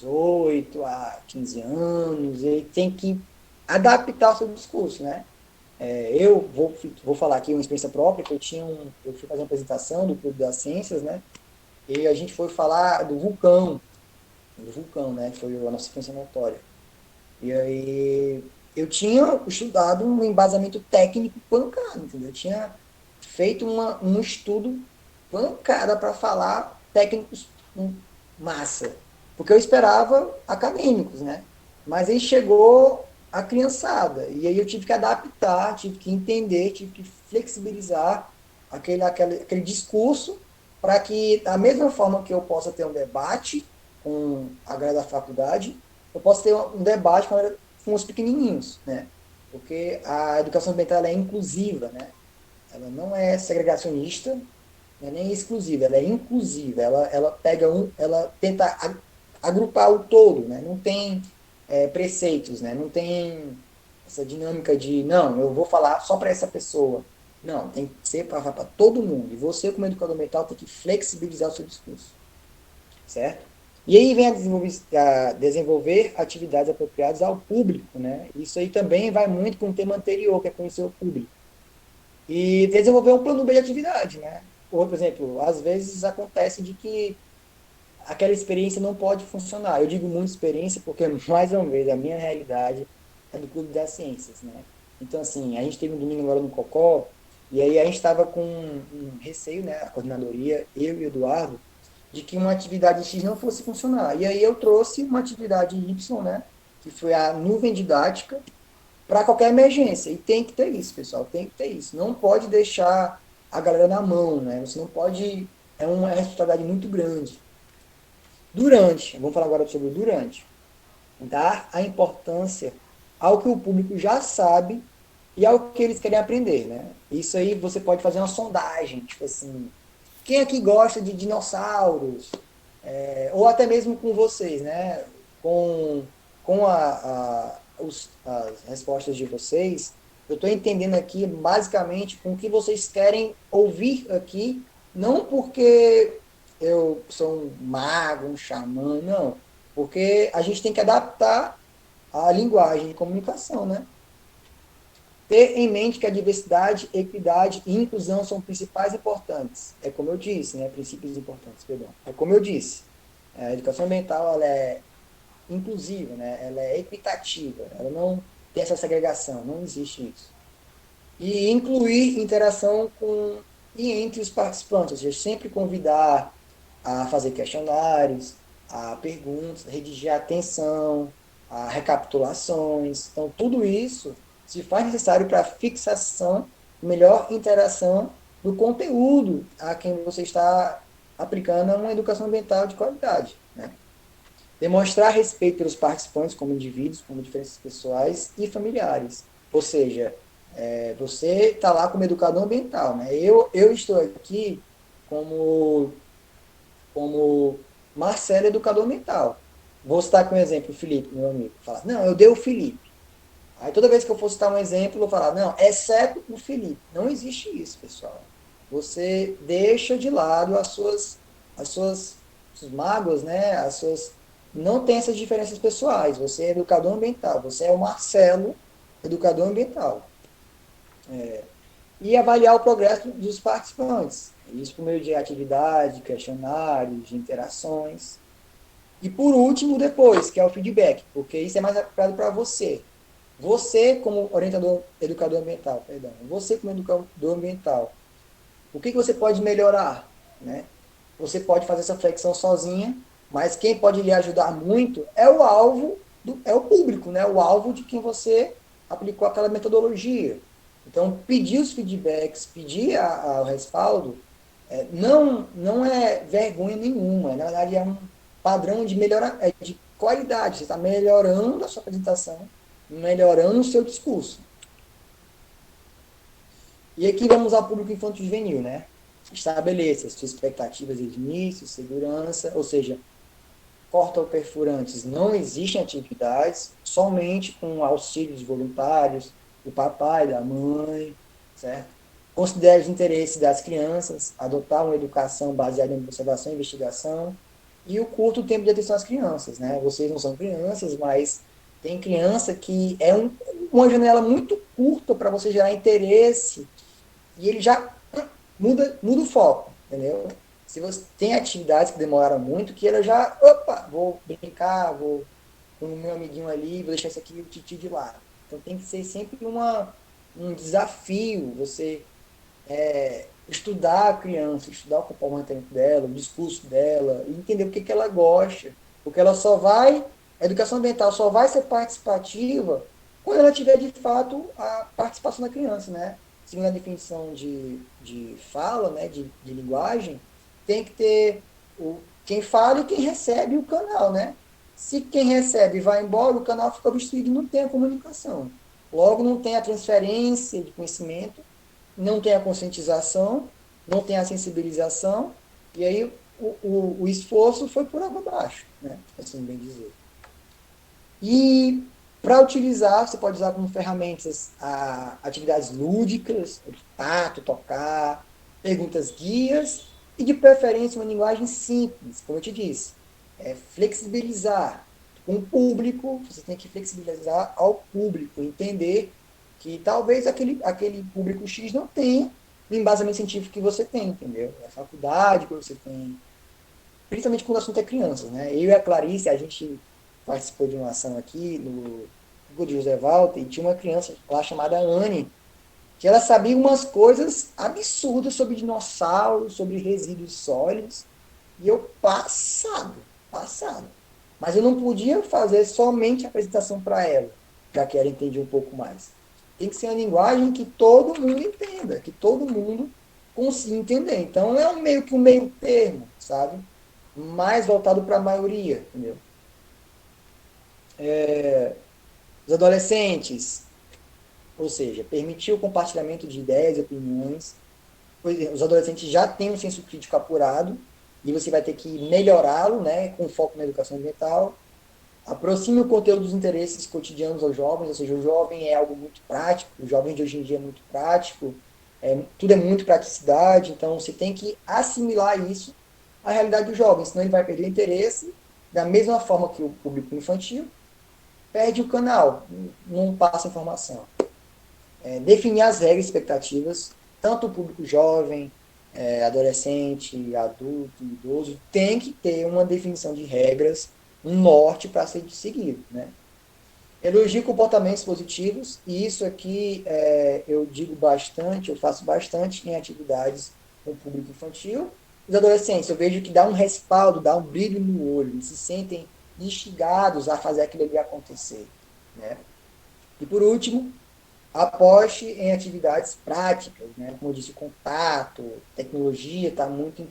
8 a 15 anos, e tem que adaptar o seu discurso, né? Eu vou falar aqui uma experiência própria, que eu fui fazer uma apresentação do Clube das Ciências, né? E a gente foi falar do vulcão, né? Foi a nossa experiência notória. E aí eu tinha estudado um embasamento técnico pancado, entendeu? Eu tinha feito um estudo pancada para falar técnicos massa, porque eu esperava acadêmicos, né? Mas aí chegou a criançada, e aí eu tive que adaptar, tive que entender, tive que flexibilizar aquele discurso para que, da mesma forma que eu possa ter um debate com a galera da faculdade, eu posso ter um debate com os pequenininhos, né? Porque a educação ambiental é inclusiva, né? Ela não é segregacionista, nem exclusiva, ela é inclusiva. Ela pega ela tenta agrupar o todo, né? Não tem preceitos, né? Não tem essa dinâmica de, não, eu vou falar só para essa pessoa. Não, tem que ser para todo mundo. E você, como educador ambiental, tem que flexibilizar o seu discurso, certo? E aí vem a desenvolver atividades apropriadas ao público, né? Isso aí também vai muito com o tema anterior, que é conhecer o público. E desenvolver um plano B de atividade, né? Ou, por exemplo, às vezes acontece de que aquela experiência não pode funcionar. Eu digo muito experiência porque, mais uma vez, a minha realidade é do Clube das Ciências, né? Então, assim, a gente teve um domingo agora no Cocó, e aí a gente estava com um receio, né? A coordenadoria, eu e o Eduardo, de que uma atividade X não fosse funcionar. E aí eu trouxe uma atividade Y, né? Que foi a nuvem didática, para qualquer emergência. E tem que ter isso, pessoal, tem que ter isso. Não pode deixar a galera na mão, né? Você não pode... É uma responsabilidade muito grande. Vamos falar agora sobre o durante. Dar a importância ao que o público já sabe e ao que eles querem aprender, né? Isso aí você pode fazer uma sondagem, tipo assim, quem aqui gosta de dinossauros? Ou até mesmo com vocês, né? Com as respostas de vocês, eu estou entendendo aqui basicamente com o que vocês querem ouvir aqui, não porque eu sou um mago, um xamã, não. Porque a gente tem que adaptar a linguagem de comunicação, né? Ter em mente que a diversidade, equidade e inclusão são principais importantes. É como eu disse, né? Princípios importantes, perdão. É como eu disse. A educação ambiental, ela é inclusiva, né? Ela é equitativa. Ela não tem essa segregação. Não existe isso. E incluir interação e entre os participantes. Ou seja, sempre convidar a fazer questionários, a perguntas, redigir a atenção, a recapitulações. Então, tudo isso se faz necessário para a fixação, melhor interação do conteúdo a quem você está aplicando uma educação ambiental de qualidade, né? Demonstrar respeito pelos participantes como indivíduos, como diferenças pessoais e familiares. Ou seja, você está lá como educador ambiental, né? Eu estou aqui como Marcelo, educador ambiental. Vou citar aqui um exemplo, o Felipe, meu amigo. Fala, não, eu dei o Felipe. Aí toda vez que eu for citar um exemplo, eu vou falar, não, exceto o Felipe. Não existe isso, pessoal. Você deixa de lado as mágoas, né? Não tem essas diferenças pessoais. Você é educador ambiental, você é o Marcelo, educador ambiental. E avaliar o progresso dos participantes. Isso por meio de atividade, questionários, de interações. E por último, depois, que é o feedback, porque isso é mais aplicado para você. Você, como educador ambiental, você como educador ambiental, o que você pode melhorar, né? Você pode fazer essa flexão sozinha, mas quem pode lhe ajudar muito é o alvo, é o público, né? O alvo de quem você aplicou aquela metodologia. Então, pedir os feedbacks, pedir o respaldo, não é vergonha nenhuma. Na verdade, é um padrão de de qualidade. Você está melhorando a sua apresentação, melhorando o seu discurso. E aqui vamos ao público infanto-juvenil, né? Estabeleça suas expectativas de início, segurança, ou seja, corta-perfurantes não existem atividades, somente com auxílios voluntários, do papai, da mãe, certo? Considere os interesses das crianças, adotar uma educação baseada em observação e investigação, e o curto tempo de atenção às crianças, né? Vocês não são crianças, mas tem criança que é uma janela muito curta para você gerar interesse, e ele já muda o foco, entendeu? Se você tem atividades que demoraram muito, que ela já, vou brincar, vou com o meu amiguinho ali, vou deixar isso aqui o titi de lado. Então tem que ser sempre um desafio, você estudar a criança, estudar o comportamento dela, o discurso dela, e entender o que ela gosta. Porque a educação ambiental só vai ser participativa quando ela tiver, de fato, a participação da criança, né? Segundo a definição de fala, né, de linguagem, tem que ter quem fala e quem recebe o canal, né? Se quem recebe vai embora, o canal fica obstruído, não tem a comunicação. Logo, não tem a transferência de conhecimento, não tem a conscientização, não tem a sensibilização, e aí o esforço foi por água abaixo, né? Assim bem dizer. E para utilizar, você pode usar como ferramentas atividades lúdicas, tato, tocar, perguntas guias, e de preferência uma linguagem simples, como eu te disse. Flexibilizar com o público, você tem que flexibilizar ao público, entender que talvez aquele público X não tenha o embasamento científico que você tem, entendeu? A faculdade que você tem, principalmente quando o assunto é crianças, né? Eu e a Clarice, a gente participou de uma ação aqui no Google de José Walter, e tinha uma criança lá chamada Anne, que ela sabia umas coisas absurdas sobre dinossauros, sobre resíduos sólidos, e eu passado. Mas eu não podia fazer somente a apresentação para ela, já que ela entendia um pouco mais. Tem que ser uma linguagem que todo mundo entenda, que todo mundo consiga entender. Então, é meio que um meio termo, sabe? Mais voltado para a maioria, entendeu? Os adolescentes, ou seja, permitir o compartilhamento de ideias e opiniões. Os adolescentes já têm um senso crítico apurado, e você vai ter que melhorá-lo, né, com foco na educação ambiental. Aproxime o conteúdo dos interesses cotidianos aos jovens, ou seja, o jovem é algo muito prático, o jovem de hoje em dia é muito prático, tudo é muito praticidade, então você tem que assimilar isso à realidade do jovem, senão ele vai perder o interesse, da mesma forma que o público infantil perde o canal, não passa informação. Definir as regras e expectativas, tanto o público jovem, adolescente, adulto, idoso, tem que ter uma definição de regras, um norte para ser seguido, né? Elogie comportamentos positivos, e isso aqui eu digo bastante, eu faço bastante em atividades com o público infantil. Os adolescentes, eu vejo que dá um respaldo, dá um brilho no olho, eles se sentem instigados a fazer aquilo ali acontecer, né? E por último, aposte em atividades práticas, né? Como eu disse, contato, tecnologia está muito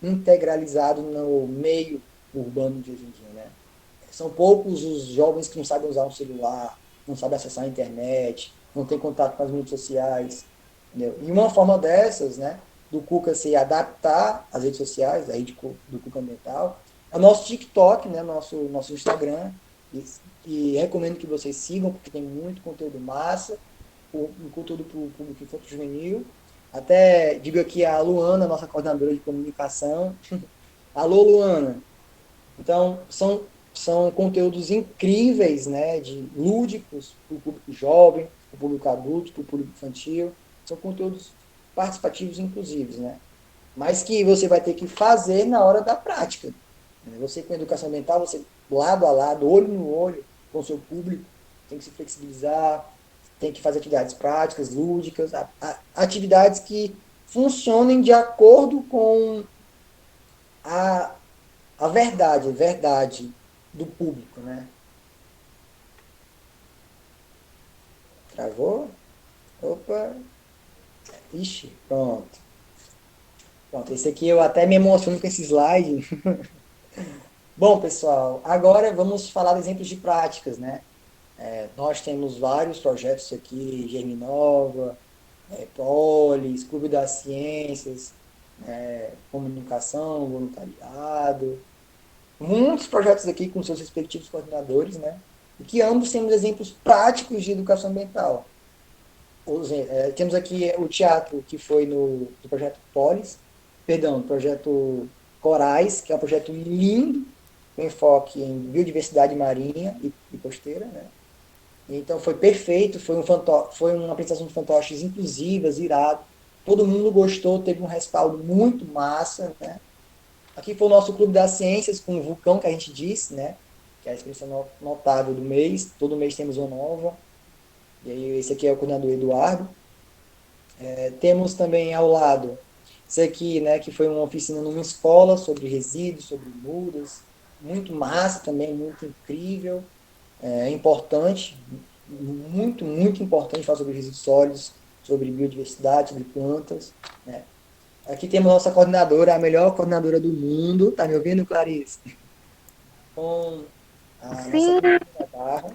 integralizado no meio urbano de hoje em dia, né? São poucos os jovens que não sabem usar um celular, não sabem acessar a internet, não têm contato com as mídias sociais, entendeu? E uma forma dessas, né, do Cuca se adaptar às redes sociais, aí do Cuca Ambiental, é o nosso TikTok, né, nosso Instagram, E, e recomendo que vocês sigam, porque tem muito conteúdo massa, um conteúdo para o público infanto-juvenil. Até digo aqui a Luana, nossa coordenadora de comunicação. Alô, Luana! Então, são conteúdos incríveis, né, de lúdicos para o público jovem, para o público adulto, para o público infantil. São conteúdos participativos inclusivos, né? Mas que você vai ter que fazer na hora da prática. Você com educação ambiental, você lado a lado, olho no olho com o seu público, tem que se flexibilizar, tem que fazer atividades práticas, lúdicas, atividades que funcionem de acordo com a, a verdade do público, né? Travou? Opa! Ixi, pronto. Pronto, esse aqui eu até me emociono com esse slide. Bom, pessoal, agora vamos falar de exemplos de práticas, né? Nós temos vários projetos aqui, Germinova, Polis, Clube das Ciências, comunicação, voluntariado, muitos projetos aqui com seus respectivos coordenadores, né? E que ambos temos exemplos práticos de educação ambiental. Temos aqui o teatro que foi do projeto Polis, perdão, projeto Corais, que é um projeto lindo, com enfoque em biodiversidade marinha e costeira, né? Então foi perfeito, foi uma apresentação de fantoches inclusivas, irado. Todo mundo gostou, teve um respaldo muito massa, né? Aqui foi o nosso Clube das Ciências, com o Vulcão, que a gente disse, né? Que é a experiência notável do mês. Todo mês temos uma nova. E aí, esse aqui é o coordenador Eduardo. Temos também ao lado, esse aqui, né? Que foi uma oficina numa escola sobre resíduos, sobre mudas. Muito massa também, muito incrível. Importante, muito, muito importante falar sobre resíduos sólidos, sobre biodiversidade, sobre plantas, né? Aqui temos nossa coordenadora, a melhor coordenadora do mundo. Tá me ouvindo, Clarice? Com a nossa barra.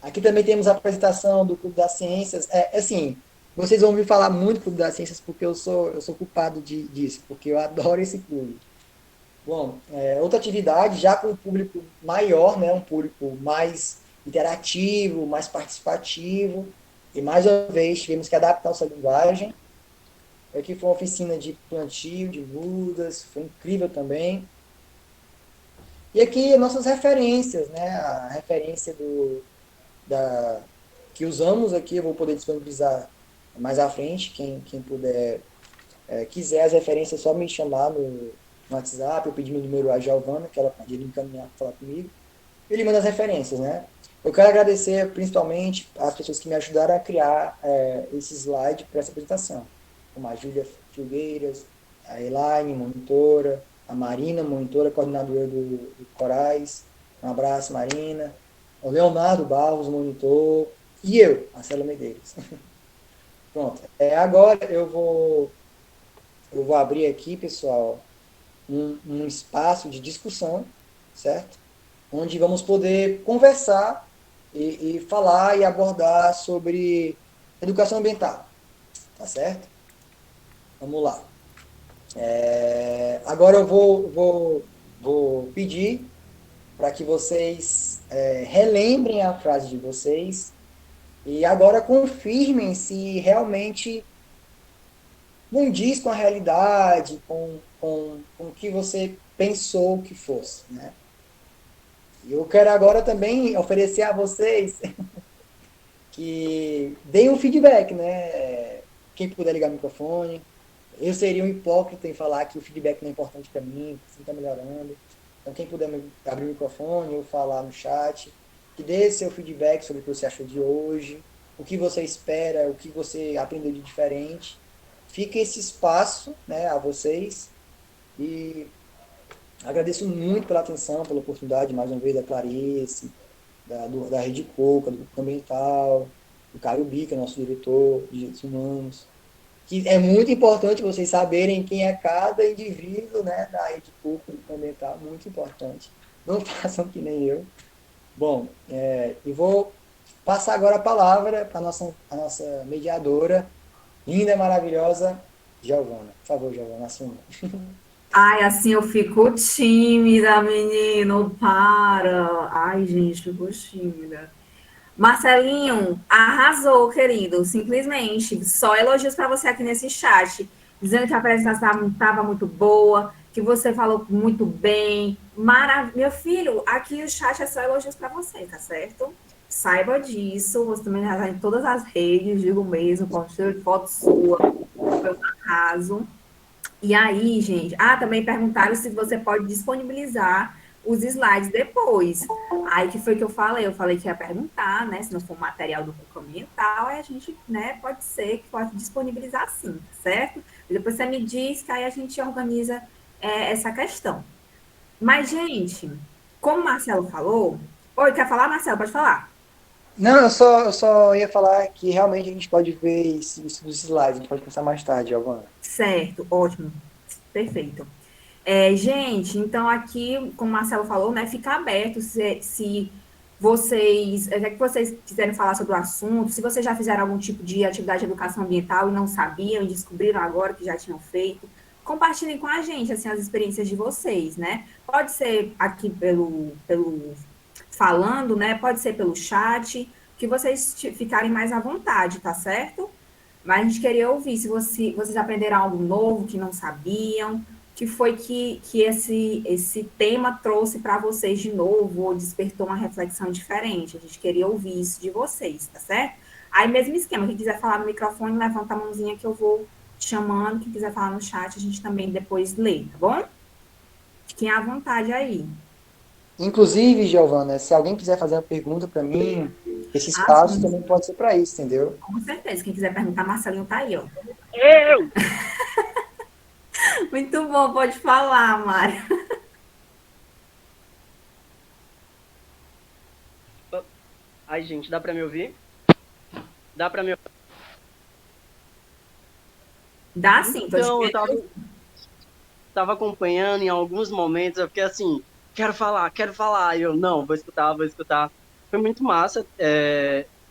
Aqui também temos a apresentação do Clube das Ciências. Assim, vocês vão ouvir falar muito do Clube das Ciências porque eu sou culpado disso, porque eu adoro esse clube. Bom, outra atividade já com um público maior, né, um público mais interativo, mais participativo, e mais uma vez tivemos que adaptar nossa linguagem. Aqui foi uma oficina de plantio, de mudas, foi incrível também. E aqui nossas referências, né, a referência que usamos aqui, eu vou poder disponibilizar mais à frente, quem puder, quiser as referências, é só me chamar no WhatsApp, eu pedi meu número à Giovana, que ela pode encaminhar para falar comigo. Ele manda as referências, né? Eu quero agradecer principalmente as pessoas que me ajudaram a criar esse slide para essa apresentação, como a Júlia Filgueiras, a Elaine, monitora, a Marina, monitora, coordenadora do Corais. Um abraço, Marina. O Leonardo Barros, monitor, e eu, Marcelo Medeiros. Pronto. Agora eu vou abrir aqui, pessoal, um espaço de discussão, certo? Onde vamos poder conversar e falar e abordar sobre educação ambiental, tá certo? Vamos lá. Agora eu vou pedir para que vocês relembrem a frase de vocês e agora confirmem se realmente condiz com a realidade, com o que você pensou que fosse, né? Eu quero agora também oferecer a vocês que deem um feedback, né? Quem puder ligar o microfone. Eu seria um hipócrita em falar que o feedback não é importante para mim, que você está melhorando. Então, quem puder abrir o microfone ou falar no chat, que dê seu feedback sobre o que você achou de hoje, o que você espera, o que você aprendeu de diferente. Fica esse espaço, né, a vocês. E agradeço muito pela atenção, pela oportunidade, mais uma vez, da Clarice, da Rede Coca, do Grupo Ambiental, do Caio Bica, nosso diretor de direitos humanos. Que é muito importante vocês saberem quem é cada indivíduo, né, da Rede Coca, do Grupo Ambiental, muito importante. Não façam que nem eu. Bom, eu vou passar agora a palavra para a nossa mediadora, linda, maravilhosa, Giovana. Por favor, Giovana, assuma. Ai, assim eu fico tímida, menino, para. Ai, gente, fico tímida. Marcelinho, arrasou, querido, simplesmente. Só elogios para você aqui nesse chat, dizendo que a apresentação estava muito boa, que você falou muito bem. Meu filho, aqui o chat é só elogios para você, tá certo? Saiba disso, você também está em todas as redes, digo mesmo, postei foto sua, foi um arraso. E aí, gente, também perguntaram se você pode disponibilizar os slides depois. Aí que foi que eu falei que ia perguntar, né? Se não for material do caminho e tal, aí a gente, né, pode ser que pode disponibilizar sim, tá certo? E depois você me diz que aí a gente organiza essa questão. Mas, gente, como o Marcelo falou. Oi, quer falar, Marcelo? Pode falar. Não, eu só ia falar que realmente a gente pode ver isso dos slides, a gente pode pensar mais tarde, Giovana. Certo, ótimo. Perfeito. Gente, então aqui, como o Marcelo falou, né, fica aberto se vocês, já que vocês quiserem falar sobre o assunto, se vocês já fizeram algum tipo de atividade de educação ambiental e não sabiam, e descobriram agora que já tinham feito, compartilhem com a gente, assim, as experiências de vocês, né? Pode ser aqui pelo falando, né? Pode ser pelo chat, que vocês ficarem mais à vontade, tá certo? Mas a gente queria ouvir se vocês aprenderam algo novo que não sabiam, que foi que esse tema trouxe para vocês de novo, ou despertou uma reflexão diferente. A gente queria ouvir isso de vocês, tá certo? Aí, mesmo esquema, quem quiser falar no microfone, levanta a mãozinha que eu vou chamando. Quem quiser falar no chat, a gente também depois lê, tá bom? Fiquem à vontade aí. Inclusive, Giovana, se alguém quiser fazer uma pergunta para mim, esse espaço Sim, também pode ser para isso, entendeu? com certeza. Quem quiser perguntar, Marcelinho tá aí, ó. Eu! Muito bom, pode falar, Mário. Ai, gente, dá pra me ouvir? Dá pra me ouvir? Dá sim, tô Então, te vendo. tava acompanhando em alguns momentos, eu fiquei assim, quero falar. E eu, não, vou escutar. Foi muito massa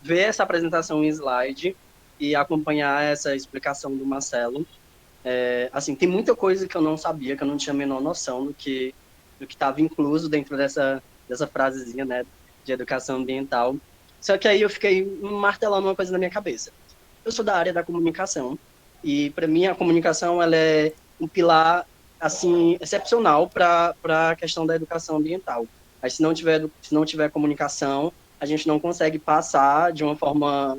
ver essa apresentação em slide e acompanhar essa explicação do Marcelo. Assim, tem muita coisa que eu não sabia, que eu não tinha a menor noção do que estava incluso dentro dessa frasezinha, né, de educação ambiental. Só que aí eu fiquei martelando uma coisa na minha cabeça. Eu sou da área da comunicação e, para mim, a comunicação ela é um pilar assim excepcional para a questão da educação ambiental. Mas se não tiver comunicação, a gente não consegue passar de uma forma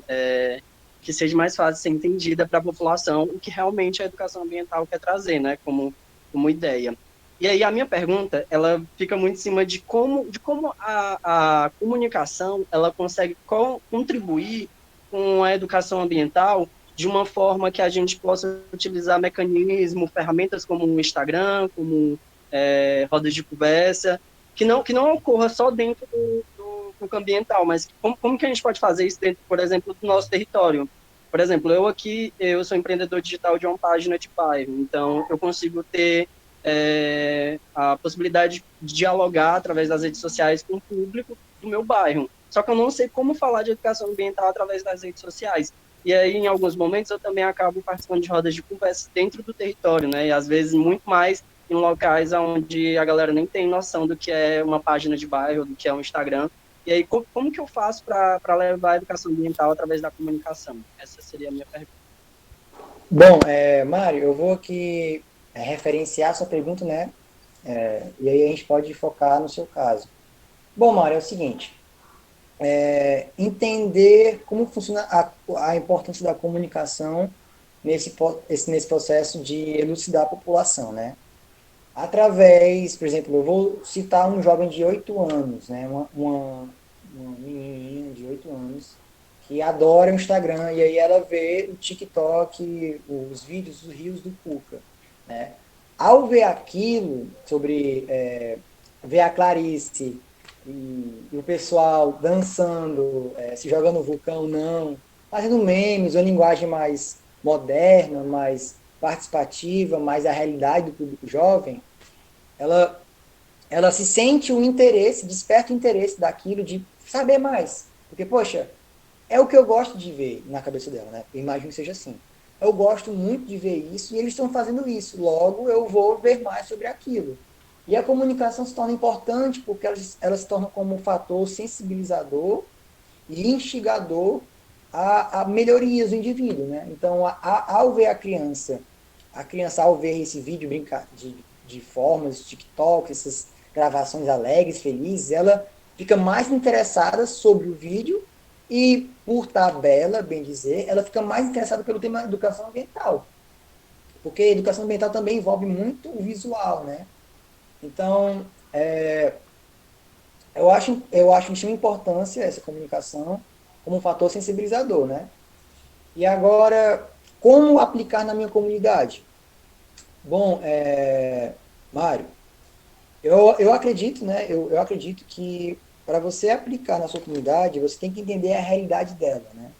que seja mais fácil de ser entendida para a população o que realmente a educação ambiental quer trazer, né, como ideia. E aí a minha pergunta, ela fica muito em cima de como a comunicação ela consegue contribuir com a educação ambiental de uma forma que a gente possa utilizar mecanismos, ferramentas como o Instagram, como rodas de conversa, que não ocorra só dentro do campo ambiental, mas como que a gente pode fazer isso dentro, por exemplo, do nosso território? Por exemplo, eu sou empreendedor digital de uma página de bairro, então eu consigo ter a possibilidade de dialogar através das redes sociais com o público do meu bairro. Só que eu não sei como falar de educação ambiental através das redes sociais. E aí, em alguns momentos, eu também acabo participando de rodas de conversa dentro do território, né? E às vezes muito mais em locais onde a galera nem tem noção do que é uma página de bairro, do que é um Instagram. E aí, como que eu faço para levar a educação ambiental através da comunicação? Essa seria a minha pergunta. Bom, Mário, eu vou aqui referenciar a sua pergunta, né? E aí a gente pode focar no seu caso. Bom, Mário, é o seguinte, entender como funciona a importância da comunicação nesse processo de elucidar a população, né? Através, por exemplo, eu vou citar um jovem de 8 anos, né? Uma menininha de 8 anos, que adora o Instagram, e aí ela vê o TikTok, os vídeos, os reels do Cuca, né? Ao ver aquilo, ver a Clarice e o pessoal dançando, se jogando no vulcão, não, fazendo memes, uma linguagem mais moderna, mais participativa, mais a realidade do público jovem, ela se sente o interesse, desperta o interesse daquilo de saber mais. Porque, poxa, é o que eu gosto de ver na cabeça dela, né? Eu imagino que seja assim. eu gosto muito de ver isso e eles estão fazendo isso. Logo, eu vou ver mais sobre aquilo. E a comunicação se torna importante porque ela se torna como um fator sensibilizador e instigador a melhorias do indivíduo, né? Então, ao ver a criança ao ver esse vídeo brincar de formas, TikTok, essas gravações alegres, felizes, ela fica mais interessada sobre o vídeo e, por tabela, bem dizer, ela fica mais interessada pelo tema educação ambiental. Porque educação ambiental também envolve muito o visual, né? Então, eu acho de extrema importância essa comunicação como um fator sensibilizador, né? E agora, como aplicar na minha comunidade? Bom, Mário, eu acredito, né? Eu acredito que para você aplicar na sua comunidade, você tem que entender a realidade dela, né?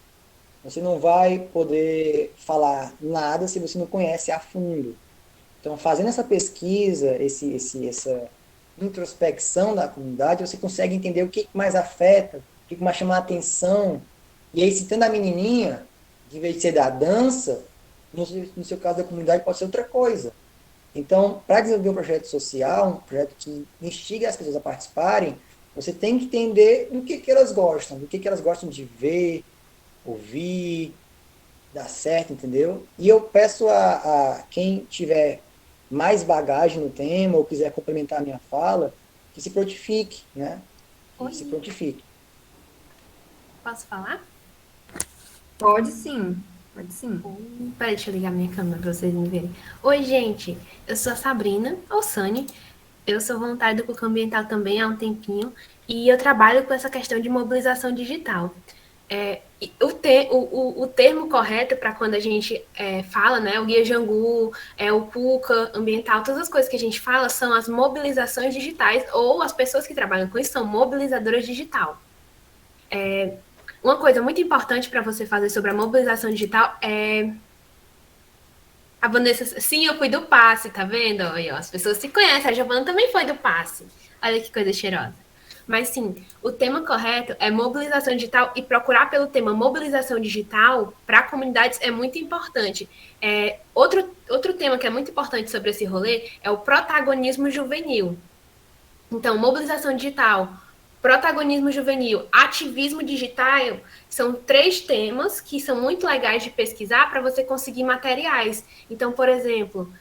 Você não vai poder falar nada se você não conhece a fundo. Então, fazendo essa pesquisa, essa introspecção da comunidade, você consegue entender o que mais afeta, o que mais chama a atenção. E aí, citando a menininha, de vez de ser da dança, no seu caso da comunidade, pode ser outra coisa. Então, para desenvolver um projeto social, um projeto que instiga as pessoas a participarem, você tem que entender do que elas gostam, do que elas gostam de ver, ouvir, dar certo, entendeu? E eu peço a quem tiver mais bagagem no tema ou quiser complementar a minha fala, que se prontifique, né? Que se prontifique. Posso falar? Pode sim, pode sim. Peraí, deixa eu ligar minha câmera para vocês me verem. Oi, gente, eu sou a Sabrina, ou Sani, eu sou voluntária do Cuca Ambiental também há um tempinho, e eu trabalho com essa questão de mobilização digital. O termo correto para quando a gente fala, né, o Guia Jangu, o Cuca Ambiental, todas as coisas que a gente fala são as mobilizações digitais, ou as pessoas que trabalham com isso são mobilizadoras digital. Uma coisa muito importante para você fazer sobre a mobilização digital é... A Vanessa, sim, eu fui do passe, tá vendo? Olha, as pessoas se conhecem, a Giovana também foi do passe. Olha que coisa cheirosa. Mas sim, o tema correto é mobilização digital e procurar pelo tema mobilização digital para comunidades é muito importante. Outro tema que é muito importante sobre esse rolê é o protagonismo juvenil. Então, mobilização digital, protagonismo juvenil, ativismo digital, são 3 temas que são muito legais de pesquisar para você conseguir materiais. Então, por exemplo,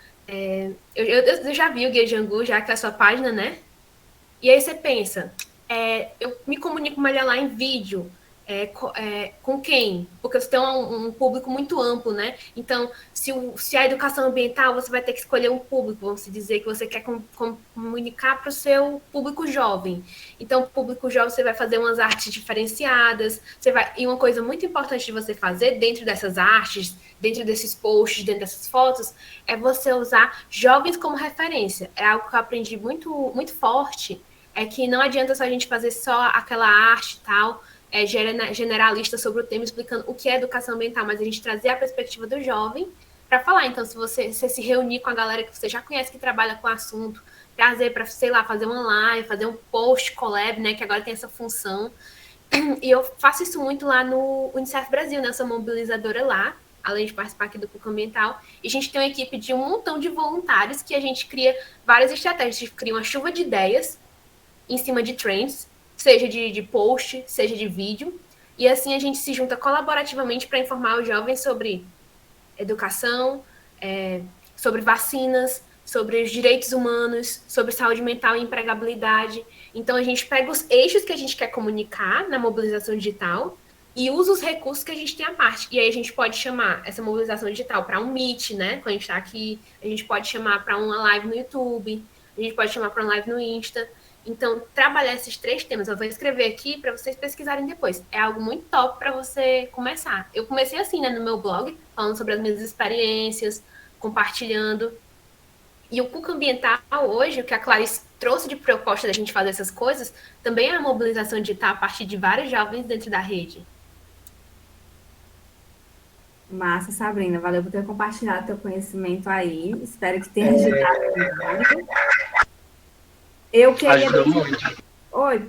eu já vi o Guia Jangu, já que é a sua página, né? E aí você pensa, eu me comunico melhor lá em vídeo, com quem? Porque você tem um público muito amplo, né? Então, se a educação ambiental, você vai ter que escolher um público, vamos dizer que você quer comunicar para o seu público jovem. Então, para o público jovem, você vai fazer umas artes diferenciadas, e uma coisa muito importante de você fazer dentro dessas artes, dentro desses posts, dentro dessas fotos, é você usar jovens como referência. É algo que eu aprendi muito, muito forte, é que não adianta só a gente fazer só aquela arte e tal, generalista sobre o tema, explicando o que é educação ambiental, mas a gente trazer a perspectiva do jovem para falar. Então, se você se reunir com a galera que você já conhece, que trabalha com o assunto, trazer para, sei lá, fazer uma live, fazer um post collab, né, que agora tem essa função. E eu faço isso muito lá no Unicef Brasil, né, eu sou mobilizadora lá, além de participar aqui do Cuca Ambiental, e a gente tem uma equipe de um montão de voluntários que a gente cria várias estratégias, a gente cria uma chuva de ideias em cima de trends, seja de post, seja de vídeo, e assim a gente se junta colaborativamente para informar os jovens sobre educação, sobre vacinas, sobre os direitos humanos, sobre saúde mental e empregabilidade. Então a gente pega os eixos que a gente quer comunicar na mobilização digital e usa os recursos que a gente tem à parte. E aí a gente pode chamar essa mobilização digital para um Meet, né? Quando a gente está aqui, a gente pode chamar para uma live no YouTube, a gente pode chamar para uma live no Insta. Então, trabalhar esses 3 temas, eu vou escrever aqui para vocês pesquisarem depois. É algo muito top para você começar. Eu comecei assim, né, no meu blog, falando sobre as minhas experiências, compartilhando. E o Cuca Ambiental hoje, o que a Clarice trouxe de proposta da gente fazer essas coisas, também é a mobilização digital a partir de vários jovens dentro da rede. Massa, Sabrina. Valeu por ter compartilhado teu conhecimento aí. Espero que tenha ajudado. Eu queria... Ajudou muito. Oi.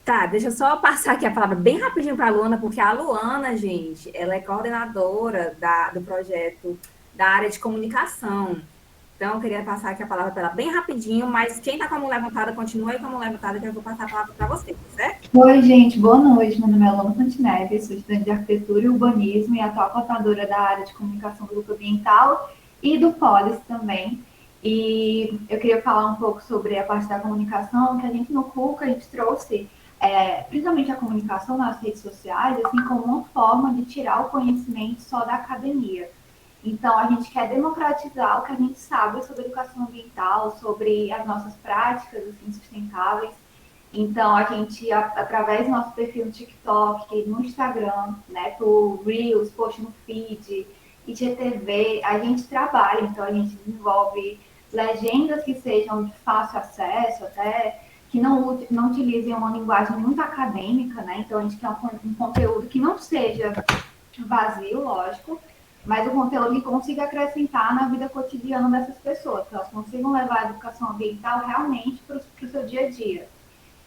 Tá, deixa eu só passar aqui a palavra bem rapidinho para a Luana, porque a Luana, gente, ela é coordenadora do projeto da área de comunicação. Então, eu queria passar aqui a palavra para ela bem rapidinho, mas quem está com a mão levantada, continua aí com a mão levantada, que eu vou passar a palavra para você, certo? Oi, gente, boa noite. Meu nome é Luana Fonteneve, sou estudante de arquitetura e urbanismo e atual coordenadora da área de comunicação do grupo ambiental e do Polis também. E eu queria falar um pouco sobre a parte da comunicação, que a gente no CUCA, a gente trouxe principalmente a comunicação nas redes sociais, assim como uma forma de tirar o conhecimento só da academia. Então, a gente quer democratizar o que a gente sabe sobre educação ambiental, sobre as nossas práticas assim, sustentáveis. Então, a gente, através do nosso perfil no TikTok, no Instagram, né, por Reels, post no feed, IGTV, a gente trabalha. Então, a gente desenvolve legendas que sejam de fácil acesso, até que não utilizem uma linguagem muito acadêmica, né? Então, a gente quer um conteúdo que não seja vazio, lógico, mas o conteúdo que consiga acrescentar na vida cotidiana dessas pessoas, que elas consigam levar a educação ambiental realmente para o seu dia a dia.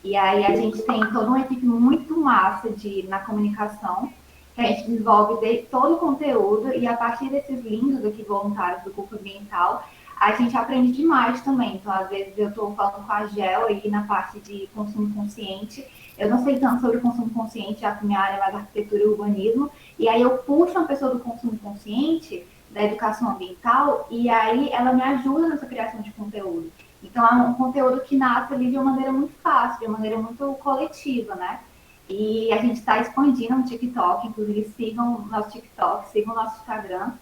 E aí a gente tem toda uma equipe muito massa na comunicação, que a gente desenvolve todo o conteúdo, e a partir desses lindos aqui voluntários do Grupo Ambiental, a gente aprende demais também. Então, às vezes, eu estou falando com a Gel aí na parte de consumo consciente. Eu não sei tanto sobre consumo consciente, já que minha área é mais arquitetura e urbanismo, e aí eu puxo uma pessoa do consumo consciente, da educação ambiental, e aí ela me ajuda nessa criação de conteúdo. Então, é um conteúdo que nasce ali de uma maneira muito fácil, de uma maneira muito coletiva, né? E a gente está expandindo no TikTok, inclusive sigam o nosso TikTok, sigam o nosso Instagram,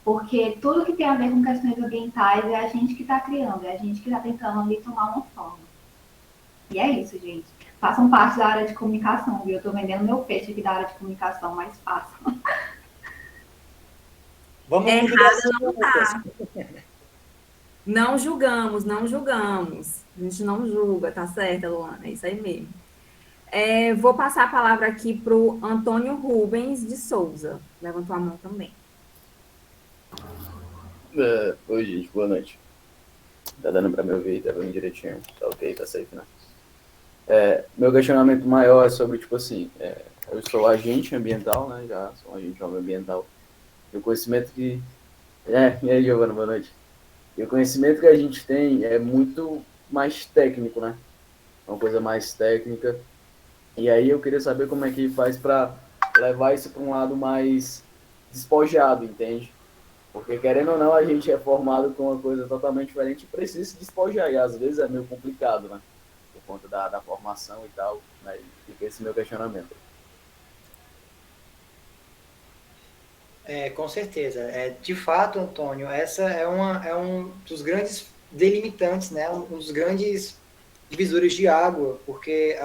porque tudo que tem a ver com questões ambientais é a gente que está criando, é a gente que está tentando ali tomar uma forma. E é isso, gente. Façam parte da área de comunicação, viu? Eu estou vendendo meu peixe aqui da área de comunicação, mas façam. Vamos errado não tá. Não julgamos, não julgamos. A gente não julga, tá certo, Luana? É isso aí mesmo. Vou passar a palavra aqui para o Antônio Rubens de Souza. Levantou a mão também. Oi, gente, boa noite. Tá dando para me ouvir? Tá vendo direitinho? Tá ok, tá safe, né? Meu questionamento maior é sobre, tipo assim, eu sou agente ambiental, né? Já sou um agente ambiental. E o conhecimento que... E aí, Giovana, boa noite. E o conhecimento que a gente tem é muito mais técnico, né? É uma coisa mais técnica. E aí eu queria saber como é que faz para levar isso para um lado mais despojado, entende? Porque, querendo ou não, a gente é formado com uma coisa totalmente diferente e precisa se despojar. E às vezes é meio complicado, né? Por conta da formação e tal. Né? E fica esse meu questionamento. Com certeza. De fato, Antônio, essa é um dos grandes delimitantes, né? Um dos grandes divisores de água, porque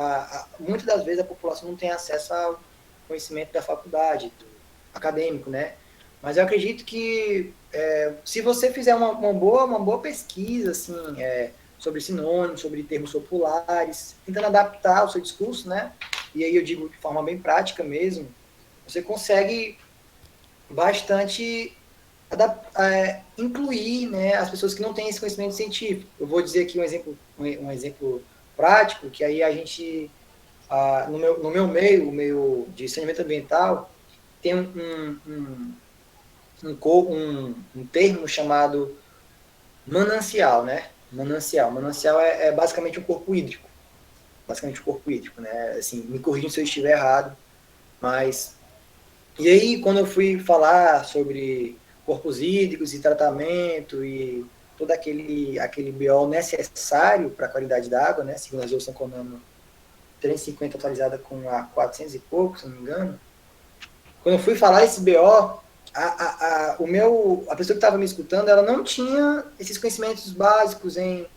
muitas das vezes a população não tem acesso ao conhecimento da faculdade, do acadêmico, né? Mas eu acredito que se você fizer uma boa pesquisa assim, sobre sinônimos, sobre termos populares, tentando adaptar o seu discurso, né? E aí eu digo de forma bem prática mesmo, você consegue bastante incluir, né, as pessoas que não têm esse conhecimento científico. Eu vou dizer aqui um exemplo prático, que aí a gente, no meu meio, o meio de saneamento ambiental, tem um termo chamado manancial, né? Manancial é basicamente um corpo hídrico. Basicamente um corpo hídrico, né? Assim, me corrijam se eu estiver errado, mas... E aí, quando eu fui falar sobre corpos hídricos e tratamento e todo aquele BO necessário para a qualidade da água, né? Segundo a resolução CONAMA 350 atualizada com a 400 e pouco, se não me engano. Quando eu fui falar esse BO, a pessoa que estava me escutando, ela não tinha esses conhecimentos básicos em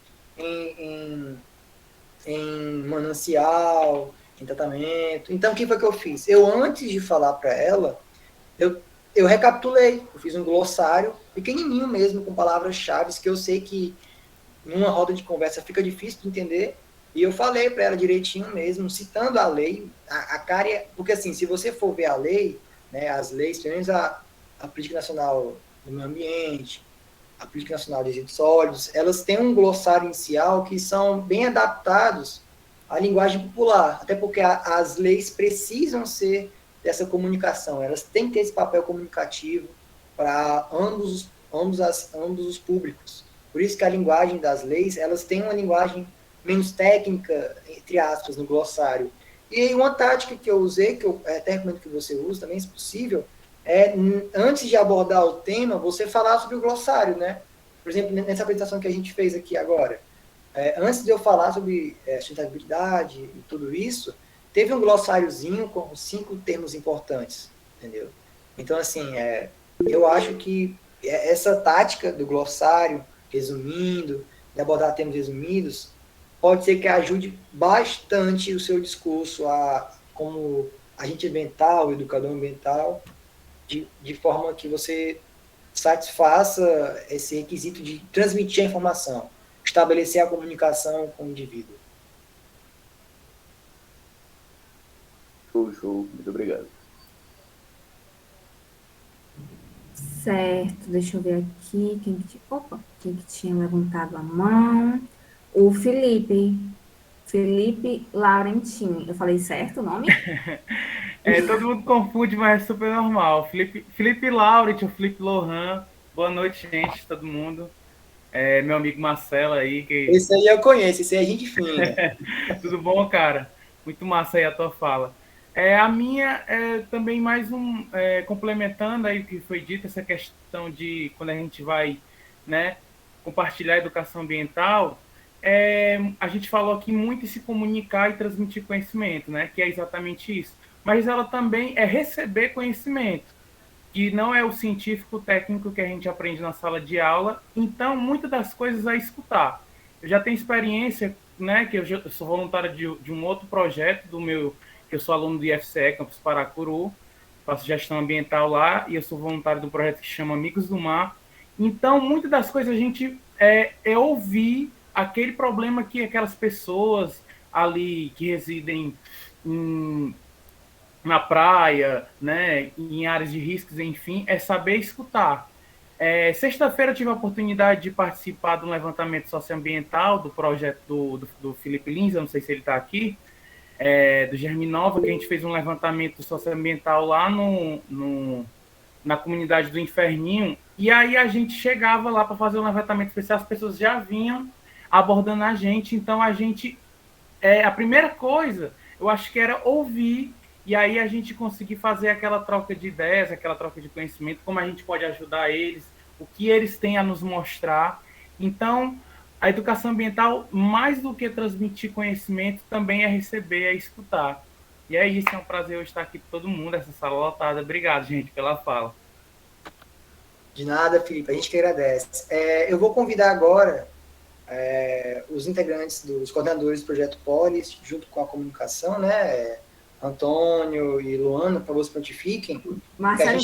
manancial, em tratamento. Então, o que foi que eu fiz? Eu, antes de falar para ela, eu recapitulei, eu fiz um glossário pequenininho mesmo, com palavras-chave que eu sei que numa roda de conversa fica difícil de entender, e eu falei para ela direitinho mesmo, citando a lei, porque assim, se você for ver a lei, né, as leis, pelo menos a Política Nacional do Meio Ambiente, a Política Nacional de Resíduos Sólidos, elas têm um glossário inicial que são bem adaptados a linguagem popular, até porque as leis precisam ser dessa comunicação, elas têm que ter esse papel comunicativo para ambos os públicos. Por isso que a linguagem das leis, elas têm uma linguagem menos técnica, entre aspas, no glossário. E aí uma tática que eu usei, que eu até recomendo que você use também, se possível, é, antes de abordar o tema, você falar sobre o glossário, né? Por exemplo, nessa apresentação que a gente fez aqui agora, antes de eu falar sobre sustentabilidade e tudo isso, teve um glossáriozinho com 5 termos importantes, entendeu? Então, assim, eu acho que essa tática do glossário, resumindo, de abordar termos resumidos, pode ser que ajude bastante o seu discurso como agente ambiental, educador ambiental, de forma que você satisfaça esse requisito de transmitir a informação, estabelecer a comunicação com o indivíduo. Show. Muito obrigado. Certo, deixa eu ver aqui quem que tinha levantado a mão. O Felipe Laurentini. Eu falei certo o nome? Todo mundo confunde, mas é super normal. Felipe Laurent, o Felipe Lohan. Boa noite, gente, todo mundo. Meu amigo Marcelo aí. Esse aí eu conheço, esse aí é gente fina. Tudo bom, cara? Muito massa aí a tua fala. A minha também mais complementando aí o que foi dito, essa questão de quando a gente vai, né, compartilhar a educação ambiental, a gente falou aqui muito em se comunicar e transmitir conhecimento, né, que é exatamente isso. Mas ela também é receber conhecimento, que não é o científico técnico que a gente aprende na sala de aula, então muitas das coisas é escutar. Eu já tenho experiência, né, que eu sou voluntário de um outro projeto que eu sou aluno do IFCE, Campus Paracuru, faço gestão ambiental lá, e eu sou voluntário do projeto que chama Amigos do Mar. Então, muitas das coisas a gente ouvir aquele problema que aquelas pessoas ali que residem na praia, né, em áreas de riscos, enfim, é saber escutar. Sexta-feira eu tive a oportunidade de participar de um levantamento socioambiental do projeto do Felipe Lins, eu não sei se ele está aqui, do Germinova, que a gente fez um levantamento socioambiental lá na comunidade do Inferninho, e aí a gente chegava lá para fazer um levantamento especial, as pessoas já vinham abordando a gente, então a gente, a primeira coisa, eu acho que era ouvir, e aí a gente conseguir fazer aquela troca de ideias, aquela troca de conhecimento, como a gente pode ajudar eles, o que eles têm a nos mostrar. Então, a educação ambiental, mais do que transmitir conhecimento, também é receber, é escutar. E é isso, é um prazer eu estar aqui com todo mundo, essa sala lotada. Obrigado, gente, pela fala. De nada, Felipe, a gente que agradece. Eu vou convidar agora os integrantes dos coordenadores do Projeto Polis, junto com a comunicação, né, Antônio e Luana, por favor, se prontifiquem. Marcelo,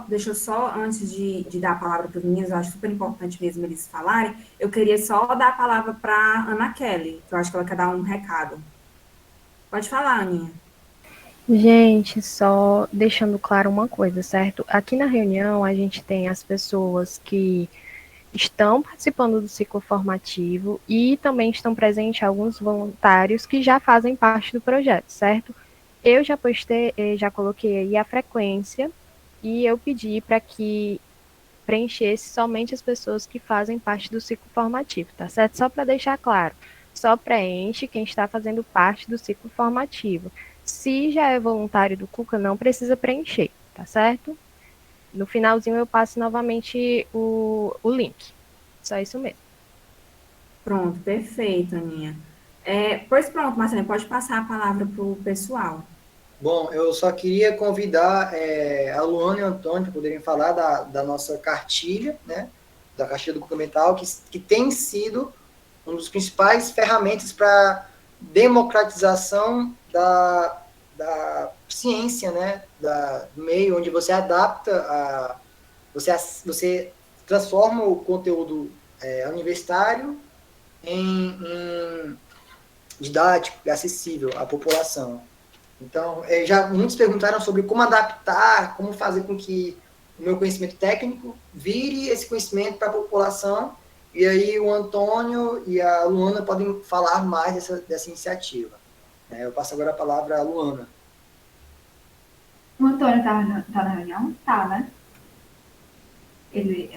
deixa eu só, antes de dar a palavra para os meninos, eu acho super importante mesmo eles falarem, eu queria só dar a palavra para a Ana Kelly, que eu acho que ela quer dar um recado. Pode falar, Aninha. Gente, só deixando claro uma coisa, certo? Aqui na reunião a gente tem as pessoas que estão participando do ciclo formativo e também estão presentes alguns voluntários que já fazem parte do projeto, certo? Eu já já coloquei aí a frequência e eu pedi para que preenchesse somente as pessoas que fazem parte do ciclo formativo, tá certo? Só para deixar claro, só preenche quem está fazendo parte do ciclo formativo. Se já é voluntário do CUCA, não precisa preencher, tá certo? No finalzinho eu passo novamente o link. Só isso mesmo. Pronto, perfeito, Aninha. Pois pronto, Marcelo, pode passar a palavra para o pessoal. Bom, eu só queria convidar a Luana e o Antônio para poderem falar da nossa cartilha, né, da cartilha do documental, que tem sido um dos principais ferramentas para democratização da ciência, né, do meio, onde você adapta, você transforma o conteúdo universitário em didático e acessível à população. Então, já muitos perguntaram sobre como adaptar, como fazer com que o meu conhecimento técnico vire esse conhecimento para a população E aí o Antônio e a Luana podem falar mais dessa iniciativa. Eu passo agora a palavra à Luana. O Antônio tá na reunião? Tá, né?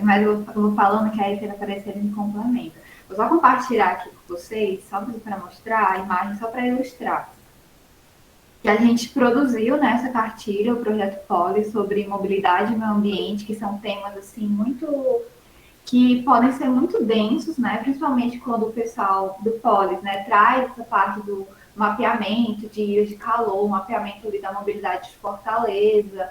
Mas eu vou falando que aí se ele aparecer, ele me complementa. Vou só compartilhar aqui com vocês, só para mostrar a imagem, só para ilustrar. Que a gente produziu nessa cartilha, o Projeto Polis, sobre mobilidade e meio ambiente, que são temas, assim, que podem ser muito densos, né? Principalmente quando o pessoal do Polis, né, traz essa parte do mapeamento de ilhas de calor, mapeamento ali da mobilidade de Fortaleza,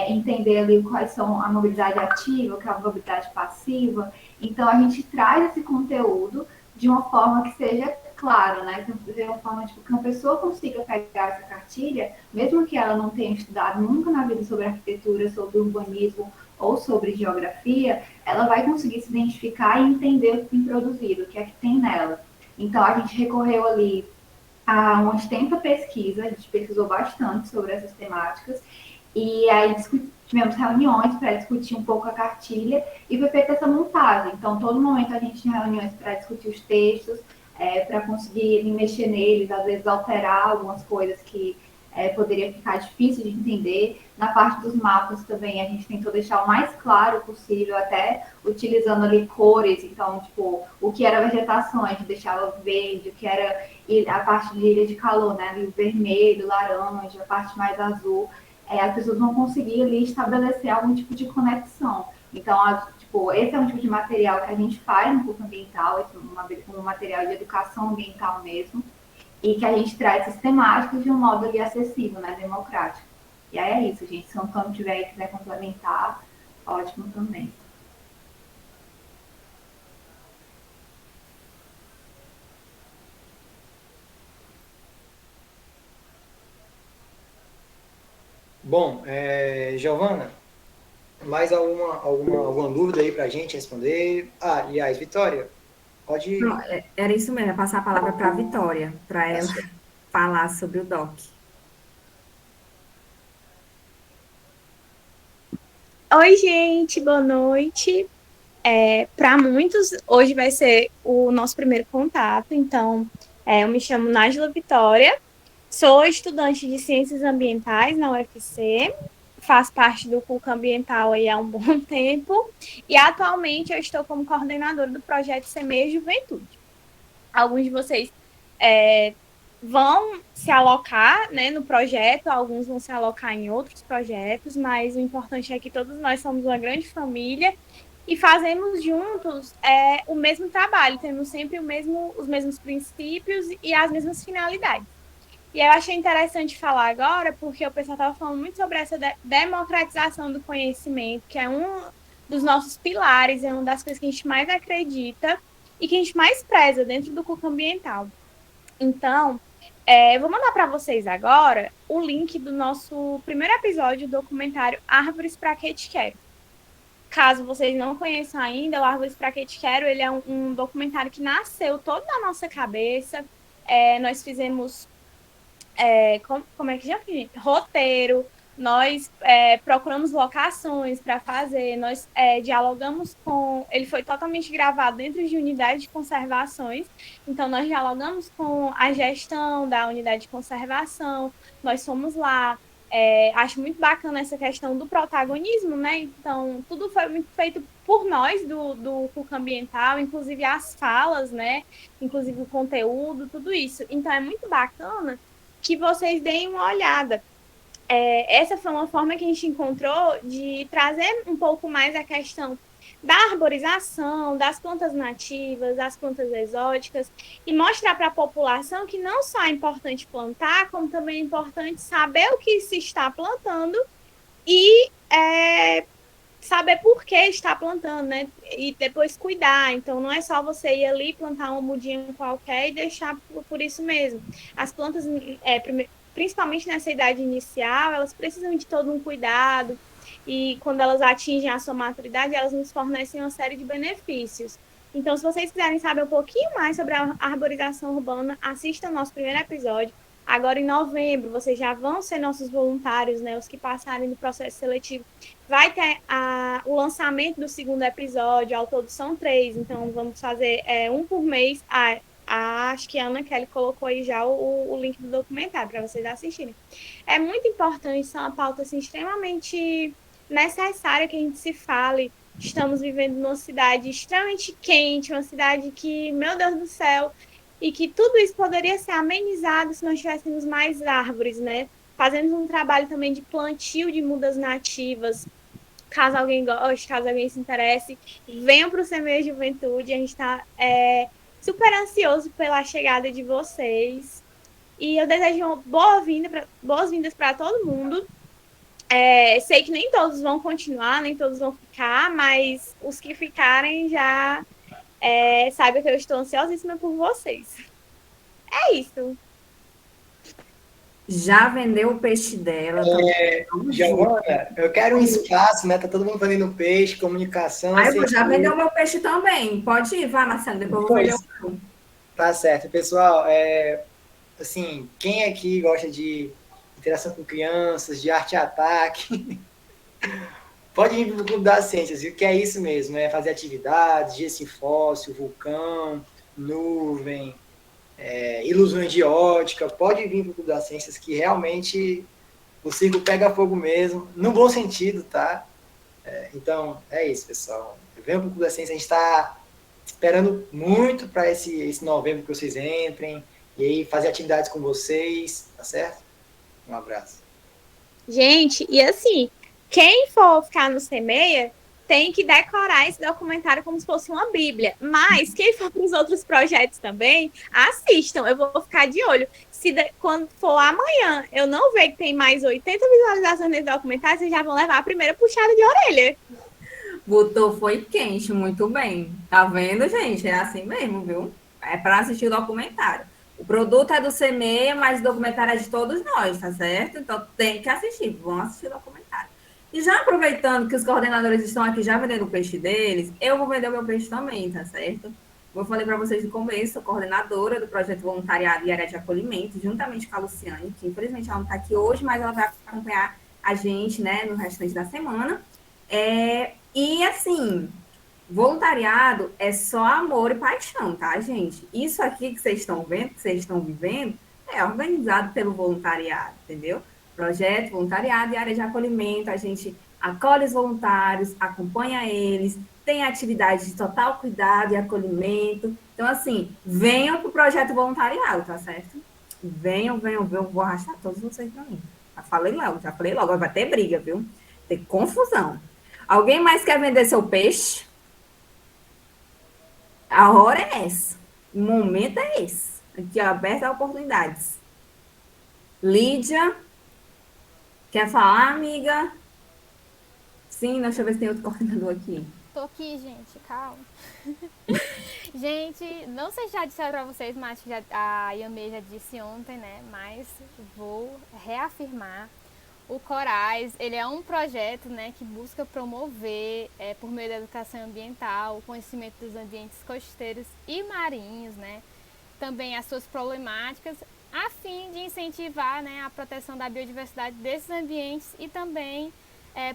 entender ali quais são a mobilidade ativa, que é a mobilidade passiva. Então, a gente traz esse conteúdo de uma forma que seja claro, né? De uma forma que uma pessoa consiga pegar essa cartilha, mesmo que ela não tenha estudado nunca na vida sobre arquitetura, sobre urbanismo ou sobre geografia, ela vai conseguir se identificar e entender o que tem produzido, o que é que tem nela. Então, a gente recorreu ali a uma extensa pesquisa, a gente pesquisou bastante sobre essas temáticas, e aí tivemos reuniões para discutir um pouco a cartilha e foi feita essa montagem. Então, todo momento a gente tinha reuniões para discutir os textos, para conseguir mexer neles, às vezes alterar algumas coisas que poderia ficar difícil de entender. Na parte dos mapas também, a gente tentou deixar o mais claro possível, até utilizando ali cores. Então, tipo, o que era vegetação, a gente deixava verde, o que era a parte de ilha de calor, né? Ali, o vermelho, laranja, a parte mais azul. As pessoas vão conseguir ali estabelecer algum tipo de conexão. Então, esse é um tipo de material que a gente faz no curso ambiental, um material de educação ambiental mesmo, e que a gente traz essas temáticas de um modo ali acessível, né, democrático. E aí é isso, gente. Se o Antônio tiver aí, quiser complementar, ótimo também. Bom, Giovana, mais alguma dúvida aí para a gente responder? Aliás, Vitória, pode... Não, era isso mesmo, é passar a palavra para a Vitória, para ela falar sobre o DOC. Oi, gente, boa noite. Para muitos, hoje vai ser o nosso primeiro contato, então eu me chamo Nájila Vitória, sou estudante de Ciências Ambientais na UFC, faço parte do CUCA Ambiental aí há um bom tempo, e atualmente eu estou como coordenadora do projeto Semeia Juventude. Alguns de vocês vão se alocar, né, no projeto, alguns vão se alocar em outros projetos, mas o importante é que todos nós somos uma grande família e fazemos juntos o mesmo trabalho, temos sempre os mesmos princípios e as mesmas finalidades. E eu achei interessante falar agora, porque o pessoal estava falando muito sobre essa democratização do conhecimento, que é um dos nossos pilares, é uma das coisas que a gente mais acredita e que a gente mais preza dentro do CUCA Ambiental. Então, eu vou mandar para vocês agora o link do nosso primeiro episódio do documentário Árvores Pra Que Te Quero. Caso vocês não conheçam ainda, o Árvores Pra Que Te Quero, ele é um documentário que nasceu todo na nossa cabeça. Nós fizemos... como é que já fiz? Roteiro, nós procuramos locações para fazer, nós dialogamos com... Ele foi totalmente gravado dentro de unidade de conservações, então nós dialogamos com a gestão da unidade de conservação, nós fomos lá, acho muito bacana essa questão do protagonismo, né? Então, tudo foi muito feito por nós do CUCA Ambiental, inclusive as falas, né? Inclusive o conteúdo, tudo isso. Então, é muito bacana que vocês deem uma olhada. Essa foi uma forma que a gente encontrou de trazer um pouco mais a questão da arborização, das plantas nativas, das plantas exóticas, e mostrar para a população que não só é importante plantar, como também é importante saber o que se está plantando e saber por que está plantando, né? E depois cuidar. Então, não é só você ir ali plantar uma mudinha qualquer e deixar por isso mesmo. As plantas, principalmente nessa idade inicial, elas precisam de todo um cuidado. E quando elas atingem a sua maturidade, elas nos fornecem uma série de benefícios. Então, se vocês quiserem saber um pouquinho mais sobre a arborização urbana, assistam ao nosso primeiro episódio. Agora, em novembro, vocês já vão ser nossos voluntários, né? Os que passarem no processo seletivo. Vai ter o lançamento do segundo episódio, ao todo são 3, então vamos fazer um por mês. Acho que a Ana Kelly colocou aí já o link do documentário para vocês assistirem. É muito importante, são uma pauta assim, extremamente necessária que a gente se fale. Estamos vivendo numa cidade extremamente quente, uma cidade que, meu Deus do céu, e que tudo isso poderia ser amenizado se nós tivéssemos mais árvores, né? Fazendo um trabalho também de plantio de mudas nativas. Caso alguém goste, caso alguém se interesse, venham para o Semeia Juventude. A gente está super ansioso pela chegada de vocês. E eu desejo boas-vindas para todo mundo. Sei que nem todos vão continuar, nem todos vão ficar, mas os que ficarem já saibam que eu estou ansiosíssima por vocês. É isso. Já vendeu o peixe dela. Giovana, eu quero um espaço, né? Tá todo mundo vendendo peixe, comunicação. Eu já vendeu o meu peixe também. Pode ir, vai, Marcelo, depois eu vou vender o meu. Tá certo. Pessoal, assim, quem aqui gosta de interação com crianças, de arte e ataque, pode ir para o Clube das Ciências, viu? Que é isso mesmo, fazer atividades, gesso fóssil, vulcão, nuvem, ilusões de ótica, pode vir para o Clube das Ciências, que realmente o circo pega fogo mesmo, no bom sentido, tá? Então, é isso, pessoal. Venham para o Clube das Ciências, a gente está esperando muito para esse novembro que vocês entrem, e aí fazer atividades com vocês, tá certo? Um abraço. Gente, e assim, quem for ficar no Semeia tem que decorar esse documentário como se fosse uma bíblia. Mas quem for para os outros projetos também, assistam. Eu vou ficar de olho. Quando for amanhã, eu não ver que tem mais 80 visualizações nesse documentário, vocês já vão levar a primeira puxada de orelha. Botou foi quente, muito bem. Tá vendo, gente? É assim mesmo, viu? É para assistir o documentário. O produto é do Semeia, mas o documentário é de todos nós, tá certo? Então tem que assistir, vão assistir o documentário. E já aproveitando que os coordenadores estão aqui já vendendo o peixe deles, eu vou vender o meu peixe também, tá certo? Eu falei para vocês no começo, sou coordenadora do projeto Voluntariado e Área de Acolhimento, juntamente com a Luciane, que infelizmente ela não está aqui hoje, mas ela vai acompanhar a gente, né, no restante da semana. E assim, voluntariado é só amor e paixão, tá, gente? Isso aqui que vocês estão vendo, que vocês estão vivendo, é organizado pelo voluntariado, entendeu? Projeto, voluntariado e área de acolhimento, a gente acolhe os voluntários, acompanha eles, tem atividade de total cuidado e acolhimento. Então, assim, venham para o projeto voluntariado, tá certo? Venham, eu vou arrastar todos vocês para mim. Já falei logo, vai ter briga, viu? Tem confusão. Alguém mais quer vender seu peixe? A hora é essa. O momento é esse. Aqui, ó, aberta a oportunidades. Lídia, quer falar, amiga? Sim, deixa eu ver se tem outro coordenador aqui. Tô aqui, gente, calma. Gente, não sei se já disseram pra vocês, mas a Yamê já disse ontem, né? Mas vou reafirmar. O Corais, ele é um projeto, né, que busca promover, por meio da educação ambiental, o conhecimento dos ambientes costeiros e marinhos, né, também as suas problemáticas, a fim de incentivar, né, a proteção da biodiversidade desses ambientes e também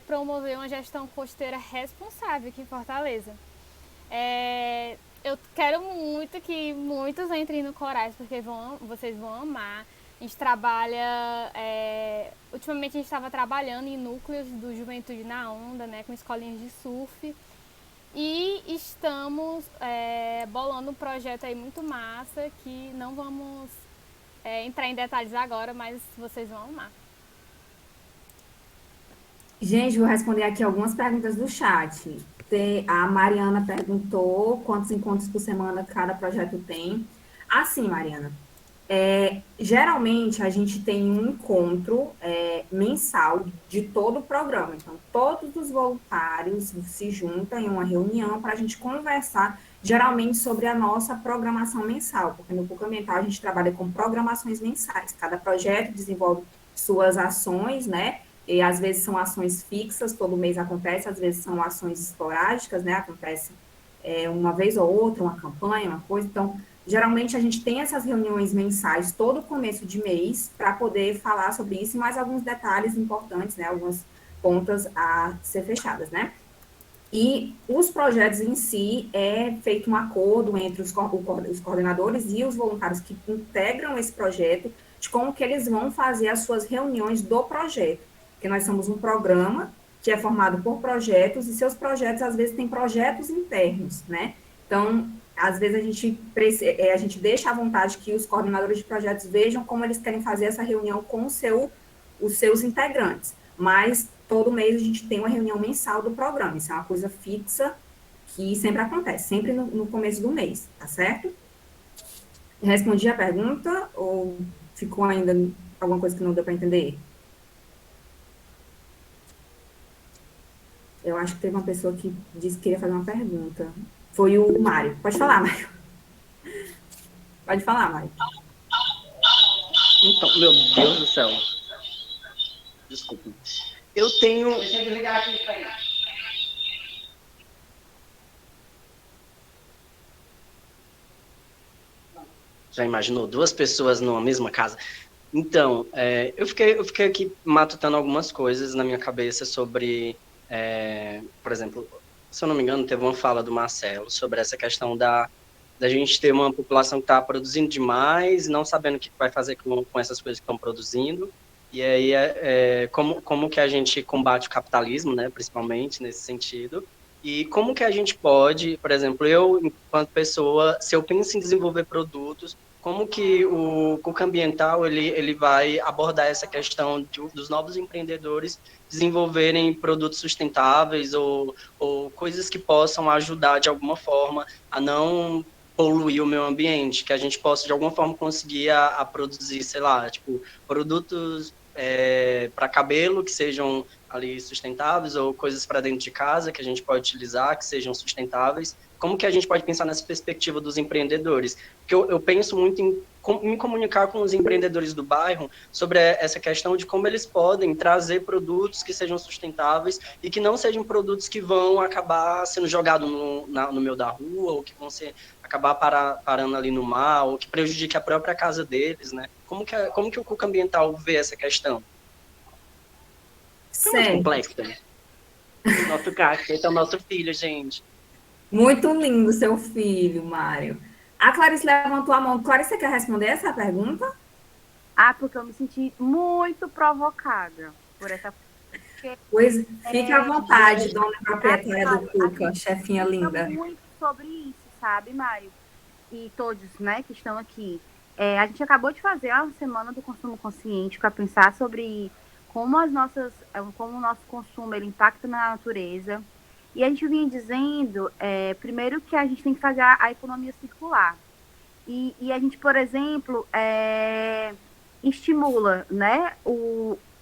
promover uma gestão costeira responsável aqui em Fortaleza. Eu quero muito que muitos entrem no Corais, porque vocês vão amar. A gente trabalha, ultimamente a gente estava trabalhando em núcleos do Juventude na Onda, né, com escolinhas de surf. E estamos bolando um projeto aí muito massa, que não vamos entrar em detalhes agora, mas vocês vão amar. Gente, vou responder aqui algumas perguntas do chat. A Mariana perguntou quantos encontros por semana cada projeto tem. Assim, Mariana, geralmente a gente tem um encontro mensal de todo o programa. Então, todos os voluntários se juntam em uma reunião para a gente conversar, geralmente, sobre a nossa programação mensal, porque no PUC Ambiental a gente trabalha com programações mensais. Cada projeto desenvolve suas ações, né? E às vezes são ações fixas, todo mês acontece, às vezes são ações esporádicas, né? Acontece uma vez ou outra, uma campanha, uma coisa. Então, Geralmente a gente tem essas reuniões mensais todo começo de mês para poder falar sobre isso e mais alguns detalhes importantes, né? Algumas pontas a ser fechadas, né? E os projetos em si é feito um acordo entre os coordenadores e os voluntários que integram esse projeto de como que eles vão fazer as suas reuniões do projeto. Porque nós somos um programa que é formado por projetos e seus projetos, às vezes, têm projetos internos, né? Então, às vezes, a gente deixa à vontade que os coordenadores de projetos vejam como eles querem fazer essa reunião com os seus integrantes. Mas, todo mês, a gente tem uma reunião mensal do programa. Isso é uma coisa fixa que sempre acontece, sempre no começo do mês, tá certo? Respondi a pergunta ou ficou ainda alguma coisa que não deu para entender? Eu acho que teve uma pessoa que disse que queria fazer uma pergunta. Foi o Mário. Pode falar, Mário. Pode falar, Mário. Então, meu Deus do céu. Desculpa. Eu tenho... Deixa eu desligar aqui, peraí. Já imaginou 2 pessoas numa mesma casa? Então, eu fiquei aqui matutando algumas coisas na minha cabeça sobre, por exemplo, se eu não me engano, teve uma fala do Marcelo sobre essa questão da gente ter uma população que está produzindo demais, não sabendo o que vai fazer com essas coisas que estão produzindo. E aí, como que a gente combate o capitalismo, né, principalmente nesse sentido. E como que a gente pode, por exemplo, eu, enquanto pessoa, se eu penso em desenvolver produtos, como que o Cuca Ambiental ele vai abordar essa questão dos novos empreendedores desenvolverem produtos sustentáveis ou coisas que possam ajudar de alguma forma a não poluir o meio ambiente, que a gente possa de alguma forma conseguir a produzir, sei lá, tipo, produtos para cabelo que sejam ali sustentáveis ou coisas para dentro de casa que a gente pode utilizar que sejam sustentáveis. Como que a gente pode pensar nessa perspectiva dos empreendedores? Porque eu penso muito em me comunicar com os empreendedores do bairro sobre essa questão de como eles podem trazer produtos que sejam sustentáveis e que não sejam produtos que vão acabar sendo jogados no meio da rua ou que vão acabar parando ali no mar ou que prejudique a própria casa deles, né? Como que o Cuca Ambiental vê essa questão? É muito complexo, né? Nosso gato, esse é o nosso filho, gente. Muito lindo seu filho, Mário. A Clarice levantou a mão. Clarice, você quer responder essa pergunta? Porque eu me senti muito provocada por essa... Pois, fique à vontade, dona proprietária do Cuca, chefinha linda. Muito sobre isso, sabe, Mário? E todos, né, que estão aqui. A gente acabou de fazer a Semana do Consumo Consciente para pensar sobre como o nosso consumo ele impacta na natureza. E a gente vinha dizendo, primeiro, que a gente tem que fazer a economia circular. E a gente, por exemplo, estimula, né,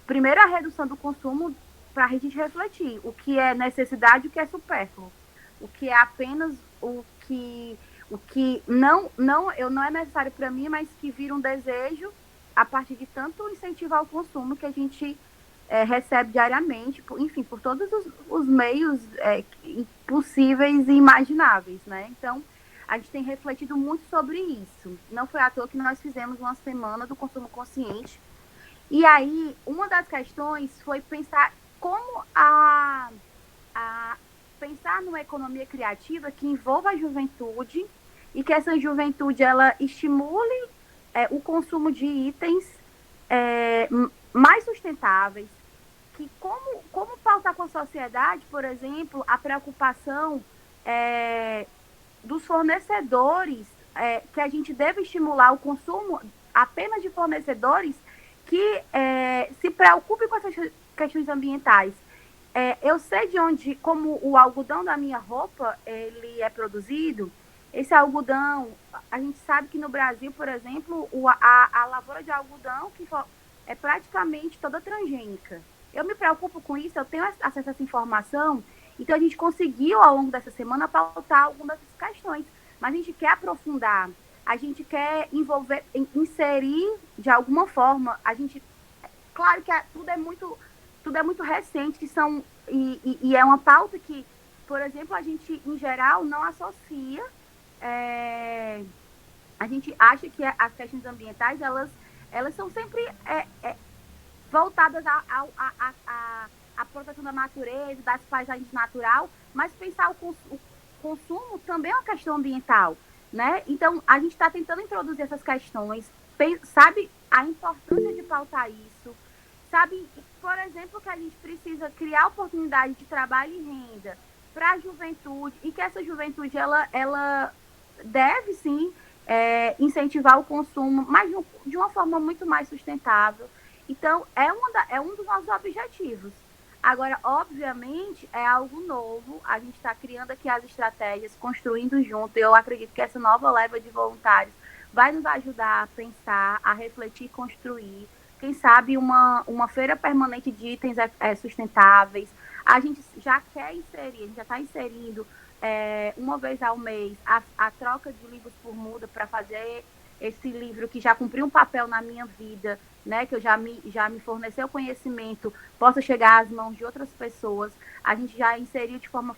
primeiro a redução do consumo para a gente refletir o que é necessidade e o que é supérfluo. O que é apenas o que não é necessário para mim, mas que vira um desejo a partir de tanto incentivar o consumo que a gente recebe diariamente, enfim, por todos os meios possíveis e imagináveis, né? Então, a gente tem refletido muito sobre isso. Não foi à toa que nós fizemos uma Semana do Consumo Consciente. E aí, uma das questões foi pensar como pensar numa economia criativa que envolva a juventude e que essa juventude ela estimule o consumo de itens mais sustentáveis, que como pautar com a sociedade, por exemplo, a preocupação dos fornecedores, que a gente deve estimular o consumo apenas de fornecedores que se preocupem com essas questões ambientais. Eu sei de onde, como o algodão da minha roupa, ele é produzido. Esse algodão, a gente sabe que no Brasil, por exemplo, a lavoura de algodão que é praticamente toda transgênica. Eu me preocupo com isso, eu tenho acesso a essa informação, então a gente conseguiu, ao longo dessa semana, pautar algumas dessas questões. Mas a gente quer aprofundar, a gente quer envolver, inserir de alguma forma, claro que tudo é muito recente, e é uma pauta que, por exemplo, a gente, em geral, não associa a gente acha que as questões ambientais, elas são sempre voltadas à proteção da natureza, das paisagens natural, mas pensar o consumo também é uma questão ambiental, né? Então, a gente está tentando introduzir essas questões, sabe a importância de pautar isso, sabe, por exemplo, que a gente precisa criar oportunidade de trabalho e renda para a juventude, e que essa juventude, ela deve, sim, incentivar o consumo, mas de uma forma muito mais sustentável. Então, é um dos nossos objetivos. Agora, obviamente, é algo novo, a gente está criando aqui as estratégias, construindo junto, e eu acredito que essa nova leva de voluntários vai nos ajudar a pensar, a refletir e construir. Quem sabe uma feira permanente de itens sustentáveis. A gente já quer inserir, a gente já está inserindo uma vez ao mês a troca de livros por muda para fazer esse livro que já cumpriu um papel na minha vida, né, que eu já me forneceu conhecimento, possa chegar às mãos de outras pessoas. A gente já inseriu de forma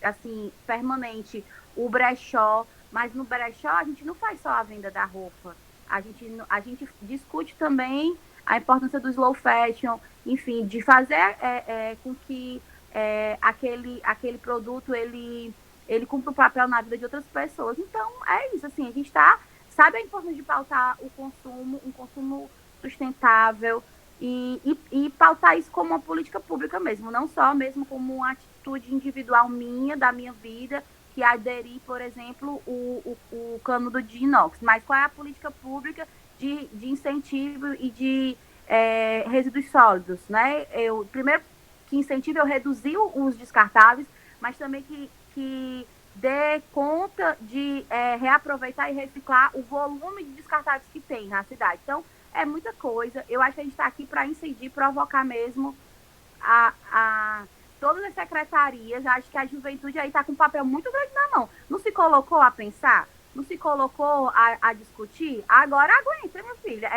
assim, permanente o brechó, mas no brechó a gente não faz só a venda da roupa. A gente discute também a importância do slow fashion, enfim, de fazer com que aquele produto ele cumpra um papel na vida de outras pessoas. Então, é isso, assim, a gente sabe a importância de pautar o consumo, um consumo sustentável e pautar isso como uma política pública mesmo, não só mesmo como uma atitude individual minha, da minha vida, que aderir, por exemplo, o canudo de inox, mas qual é a política pública de incentivo e de resíduos sólidos, né? Primeiro, que incentive eu reduzir os descartáveis, mas também que dê conta de reaproveitar e reciclar o volume de descartáveis que tem na cidade. Então, é muita coisa. Eu acho que a gente está aqui para incidir, provocar mesmo todas as secretarias. Acho que a juventude aí está com um papel muito grande na mão. Não se colocou a pensar? Não se colocou a discutir? Agora aguenta, minha filha.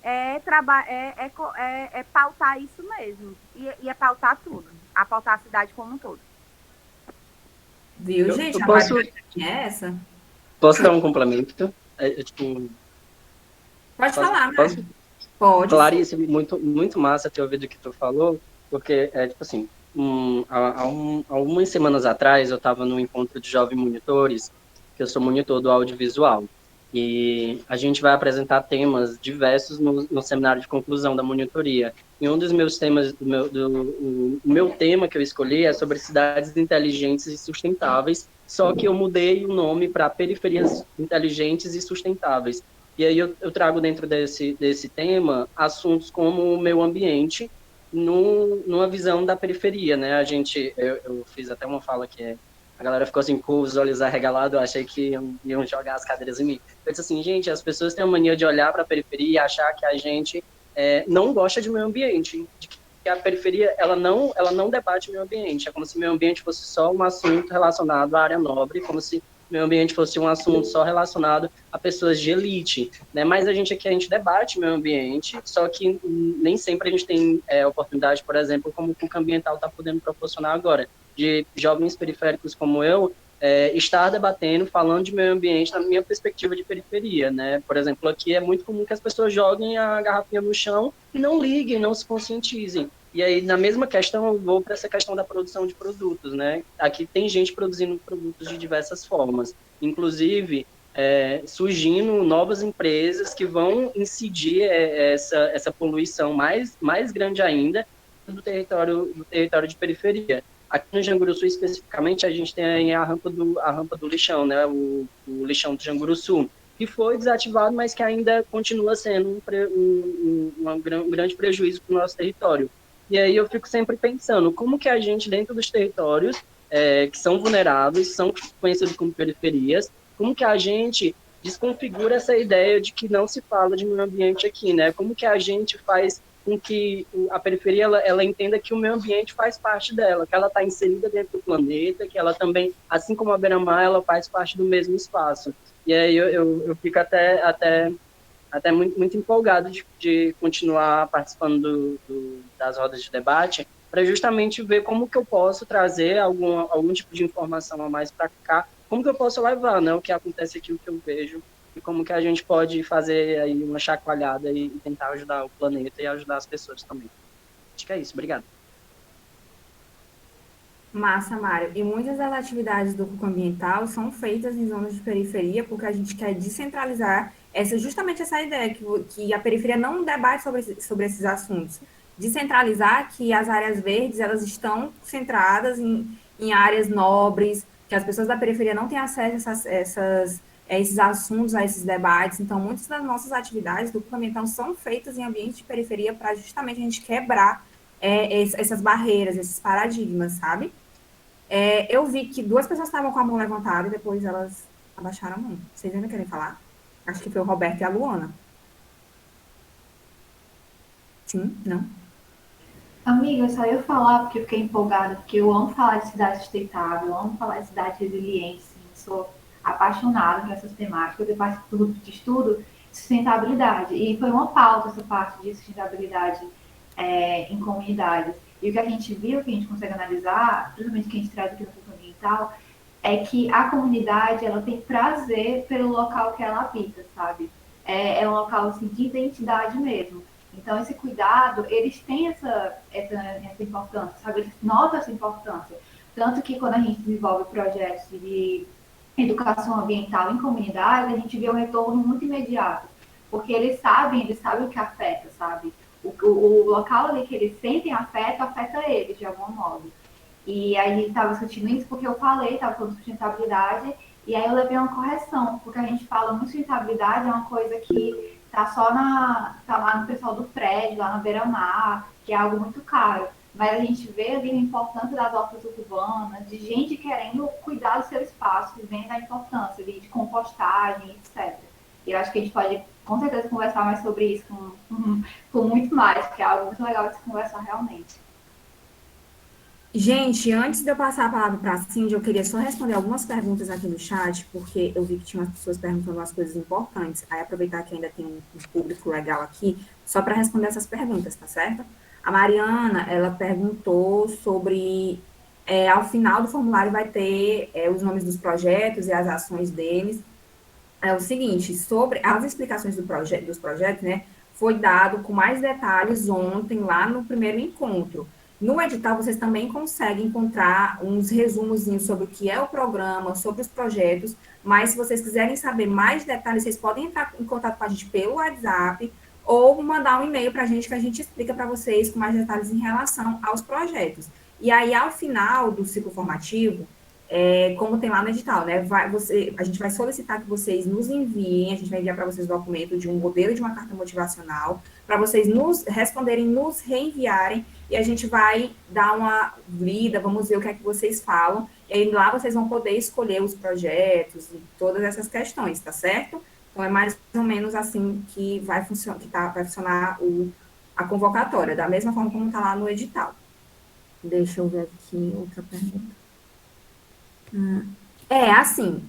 É pautar isso mesmo. E é pautar tudo. A pautar a cidade como um todo. Viu, gente? Eu posso, é essa? Posso dar um complemento? Pode falar, né? Posso? Pode. Clarice, muito, muito massa ter ouvido o que tu falou, porque, tipo assim, há algumas semanas atrás eu estava num encontro de jovens monitores, que eu sou monitor do audiovisual, e a gente vai apresentar temas diversos no seminário de conclusão da monitoria. E um dos meus temas, o meu tema que eu escolhi é sobre cidades inteligentes e sustentáveis, só que eu mudei o nome para periferias inteligentes e sustentáveis. E aí eu trago dentro desse tema assuntos como o meio ambiente numa visão da periferia, né? Eu fiz até uma fala que a galera ficou assim com os olhos arregalados, eu achei que iam jogar as cadeiras em mim. Eu disse assim, gente, as pessoas têm a mania de olhar para a periferia e achar que a gente não gosta de meio ambiente, de que a periferia ela não debate meio ambiente. É como se meio ambiente fosse só um assunto relacionado à área nobre, como se meio ambiente fosse um assunto só relacionado a pessoas de elite, né? Mas a gente debate meio ambiente, só que nem sempre a gente tem oportunidade, por exemplo, como o PUC Ambiental está podendo proporcionar agora, de jovens periféricos como eu, estar debatendo, falando de meio ambiente na minha perspectiva de periferia, né? Por exemplo, aqui é muito comum que as pessoas joguem a garrafinha no chão e não liguem, não se conscientizem. E aí, na mesma questão, eu vou para essa questão da produção de produtos, né? Aqui tem gente produzindo produtos de diversas formas, inclusive surgindo novas empresas que vão incidir essa poluição mais grande ainda do território de periferia. Aqui no Janguruçu, especificamente, a gente tem a rampa do lixão, né? O lixão do Janguruçu, que foi desativado, mas que ainda continua sendo um grande prejuízo para o nosso território. E aí eu fico sempre pensando, como que a gente, dentro dos territórios que são vulneráveis, são conhecidos como periferias, como que a gente desconfigura essa ideia de que não se fala de meio ambiente aqui, né? Como que a gente faz com que a periferia ela entenda que o meio ambiente faz parte dela, que ela está inserida dentro do planeta, que ela também, assim como a beira-mar, ela faz parte do mesmo espaço. E aí eu fico até muito, muito empolgado de continuar participando das rodas de debate, para justamente ver como que eu posso trazer algum tipo de informação a mais para cá, como que eu posso levar, né, o que acontece aqui, o que eu vejo e como que a gente pode fazer aí uma chacoalhada e tentar ajudar o planeta e ajudar as pessoas também. Acho que é isso. Obrigado. Massa, Mário. E muitas das atividades do Cuco Ambiental são feitas em zonas de periferia, porque a gente quer descentralizar justamente essa ideia, que a periferia não debate sobre esses assuntos. Descentralizar que as áreas verdes, elas estão centradas em áreas nobres, que as pessoas da periferia não têm acesso a esses assuntos, a esses debates. Então, muitas das nossas atividades do Cuco Ambiental são feitas em ambientes de periferia para justamente a gente quebrar essas barreiras, esses paradigmas, sabe? Eu vi que 2 pessoas estavam com a mão levantada e depois elas abaixaram a mão. Vocês ainda querem falar? Acho que foi o Roberto e a Luana. Sim? Não? Amiga, só eu falar porque eu fiquei empolgada, porque eu amo falar de cidade sustentável, eu amo falar de cidade resiliente, assim, sou apaixonada por essas temáticas, eu participo do grupo de estudo de sustentabilidade, e foi uma pauta essa parte de sustentabilidade em comunidades. E o que a gente viu, que a gente consegue analisar, principalmente que a gente traz aqui no Cuco Ambiental, é que a comunidade, ela tem prazer pelo local que ela habita, sabe? É um local, assim, de identidade mesmo. Então, esse cuidado, eles têm essa importância, sabe? Eles notam essa importância. Tanto que quando a gente desenvolve projetos de educação ambiental em comunidades, a gente vê um retorno muito imediato. Porque eles sabem o que afeta, sabe? O local ali que eles sentem afeta eles, de algum modo. E aí a gente estava discutindo isso porque eu estava falando de sustentabilidade, e aí eu levei uma correção, porque a gente fala muito sustentabilidade, é uma coisa que tá lá no pessoal do prédio, lá na beira-mar, que é algo muito caro. Mas a gente vê ali a importância das hortas urbanas, de gente querendo cuidar do seu espaço, vendo a importância de compostagem, etc. E eu acho que a gente pode, com certeza, conversar mais sobre isso com muito mais, porque é algo muito legal de se conversar realmente. Gente, antes de eu passar a palavra para a Cindy, eu queria só responder algumas perguntas aqui no chat, porque eu vi que tinha umas pessoas perguntando umas coisas importantes. Aí aproveitar que ainda tem um público legal aqui, só para responder essas perguntas, tá certo? A Mariana, ela perguntou sobre, ao final do formulário vai ter os nomes dos projetos e as ações deles. É o seguinte, sobre as explicações dos projetos, né, foi dado com mais detalhes ontem, lá no primeiro encontro. No edital, vocês também conseguem encontrar uns resumozinhos sobre o que é o programa, sobre os projetos, mas se vocês quiserem saber mais detalhes, vocês podem entrar em contato com a gente pelo WhatsApp ou mandar um e-mail para a gente que a gente explica para vocês com mais detalhes em relação aos projetos. E aí, ao final do ciclo formativo, como tem lá no edital, né? A gente vai solicitar que vocês nos enviem, a gente vai enviar para vocês o documento de um modelo de uma carta motivacional, para vocês nos responderem, nos reenviarem, e a gente vai dar uma lida, vamos ver o que é que vocês falam, e aí lá vocês vão poder escolher os projetos e todas essas questões, tá certo? Então, é mais ou menos assim que vai funcionar a convocatória, da mesma forma como está lá no edital. Deixa eu ver aqui outra pergunta. Assim,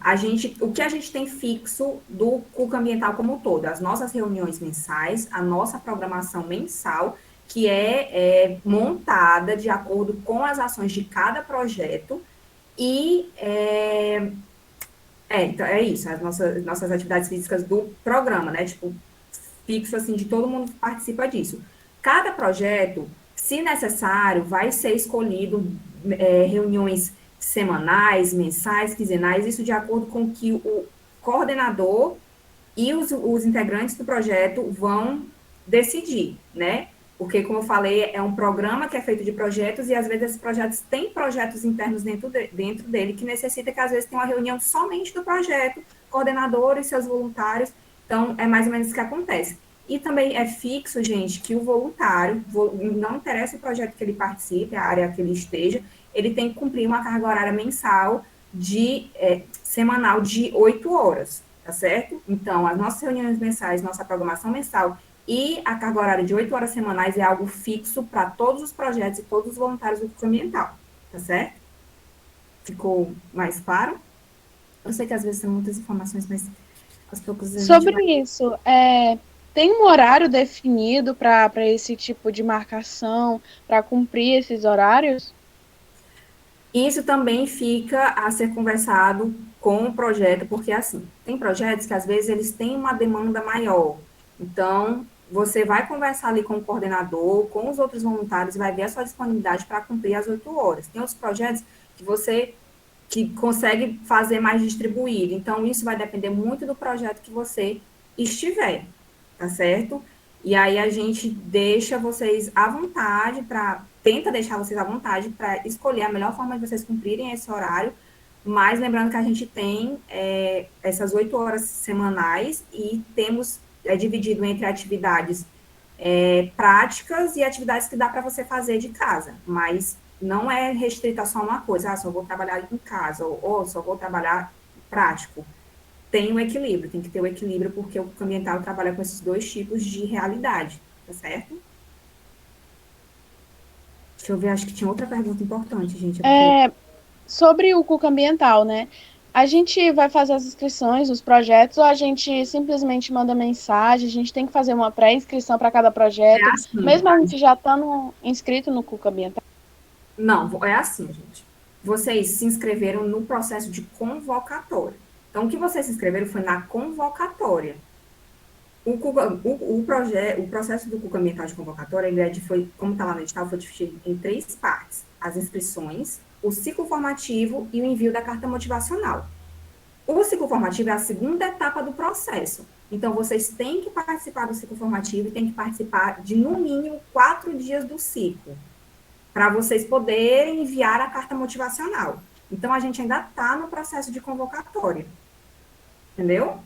o que a gente tem fixo do Cuco Ambiental como um todo, as nossas reuniões mensais, a nossa programação mensal, que é montada de acordo com as ações de cada projeto, e então é isso, as nossas atividades físicas do programa, né, tipo, fixo, assim, de todo mundo que participa disso. Cada projeto, se necessário, vai ser escolhido reuniões semanais, mensais, quinzenais, isso de acordo com que o coordenador e os integrantes do projeto vão decidir, né? Porque, como eu falei, é um programa que é feito de projetos e, às vezes, esses projetos têm projetos internos dentro dele que necessita que, às vezes, tenha uma reunião somente do projeto, coordenador e seus voluntários. Então, é mais ou menos isso que acontece. E também é fixo, gente, que o voluntário, não interessa o projeto que ele participe, a área que ele esteja, ele tem que cumprir uma carga horária mensal semanal de 8 horas, tá certo? Então, as nossas reuniões mensais, nossa programação mensal e a carga horária de 8 horas semanais é algo fixo para todos os projetos e todos os voluntários do Cuco Ambiental, tá certo? Ficou mais claro? Eu sei que às vezes são muitas informações, mas aos poucos a gente Sobre isso, tem um horário definido para esse tipo de marcação, para cumprir esses horários? Isso também fica a ser conversado com o projeto, porque assim, tem projetos que às vezes eles têm uma demanda maior. Então, você vai conversar ali com o coordenador, com os outros voluntários, e vai ver a sua disponibilidade para cumprir as 8 horas. Tem outros projetos que você que consegue fazer mais distribuído. Então, isso vai depender muito do projeto que você estiver, tá certo? E aí a gente deixa vocês à vontade tenta deixar vocês à vontade para escolher a melhor forma de vocês cumprirem esse horário, mas lembrando que a gente tem essas 8 horas semanais e temos dividido entre atividades práticas e atividades que dá para você fazer de casa, mas não é restrita só uma coisa, só vou trabalhar em casa, ou só vou trabalhar prático. Tem um equilíbrio, tem que ter o equilíbrio, porque o campo ambiental trabalha com esses dois tipos de realidade, tá certo? Deixa eu ver, acho que tinha outra pergunta importante, gente. Sobre o Cuca Ambiental, né? A gente vai fazer as inscrições dos projetos ou a gente simplesmente manda mensagem? A gente tem que fazer uma pré-inscrição para cada projeto, assim, mesmo a gente já estando inscrito no Cuca Ambiental? Não, é assim, gente. Vocês se inscreveram no processo de convocatória. Então, o que vocês se inscreveram foi na convocatória. O processo do Cuca Ambiental de convocatória, foi, como está lá no edital, foi dividido em 3 partes. As inscrições, o ciclo formativo e o envio da carta motivacional. O ciclo formativo é a segunda etapa do processo. Então, vocês têm que participar do ciclo formativo e têm que participar de, no mínimo, 4 dias do ciclo, para vocês poderem enviar a carta motivacional. Então, a gente ainda está no processo de convocatória. Entendeu?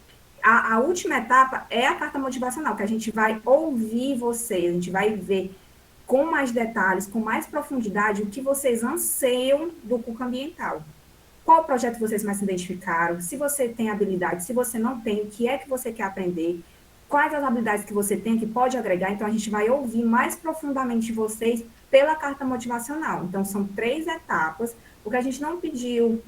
A última etapa é a carta motivacional, que a gente vai ouvir vocês, a gente vai ver com mais detalhes, com mais profundidade, o que vocês anseiam do Cuca Ambiental. Qual projeto vocês mais se identificaram? Se você tem habilidade, se você não tem, o que é que você quer aprender? Quais as habilidades que você tem que pode agregar? Então, a gente vai ouvir mais profundamente vocês pela carta motivacional. Então, são 3 etapas, porque a gente não pediu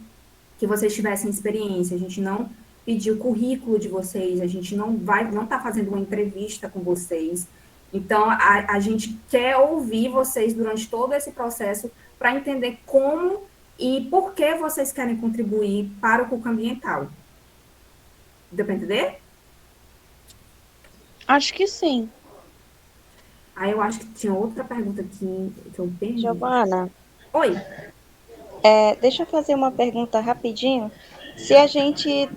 que vocês tivessem experiência, a gente não pediu o currículo de vocês, a gente não está fazendo uma entrevista com vocês. Então, a gente quer ouvir vocês durante todo esse processo para entender como e por que vocês querem contribuir para o Cuca Ambiental. Deu para entender? Acho que sim. Aí eu acho que tinha outra pergunta aqui que eu perdi. Giovana. Oi. Deixa eu fazer uma pergunta rapidinho. Se a gente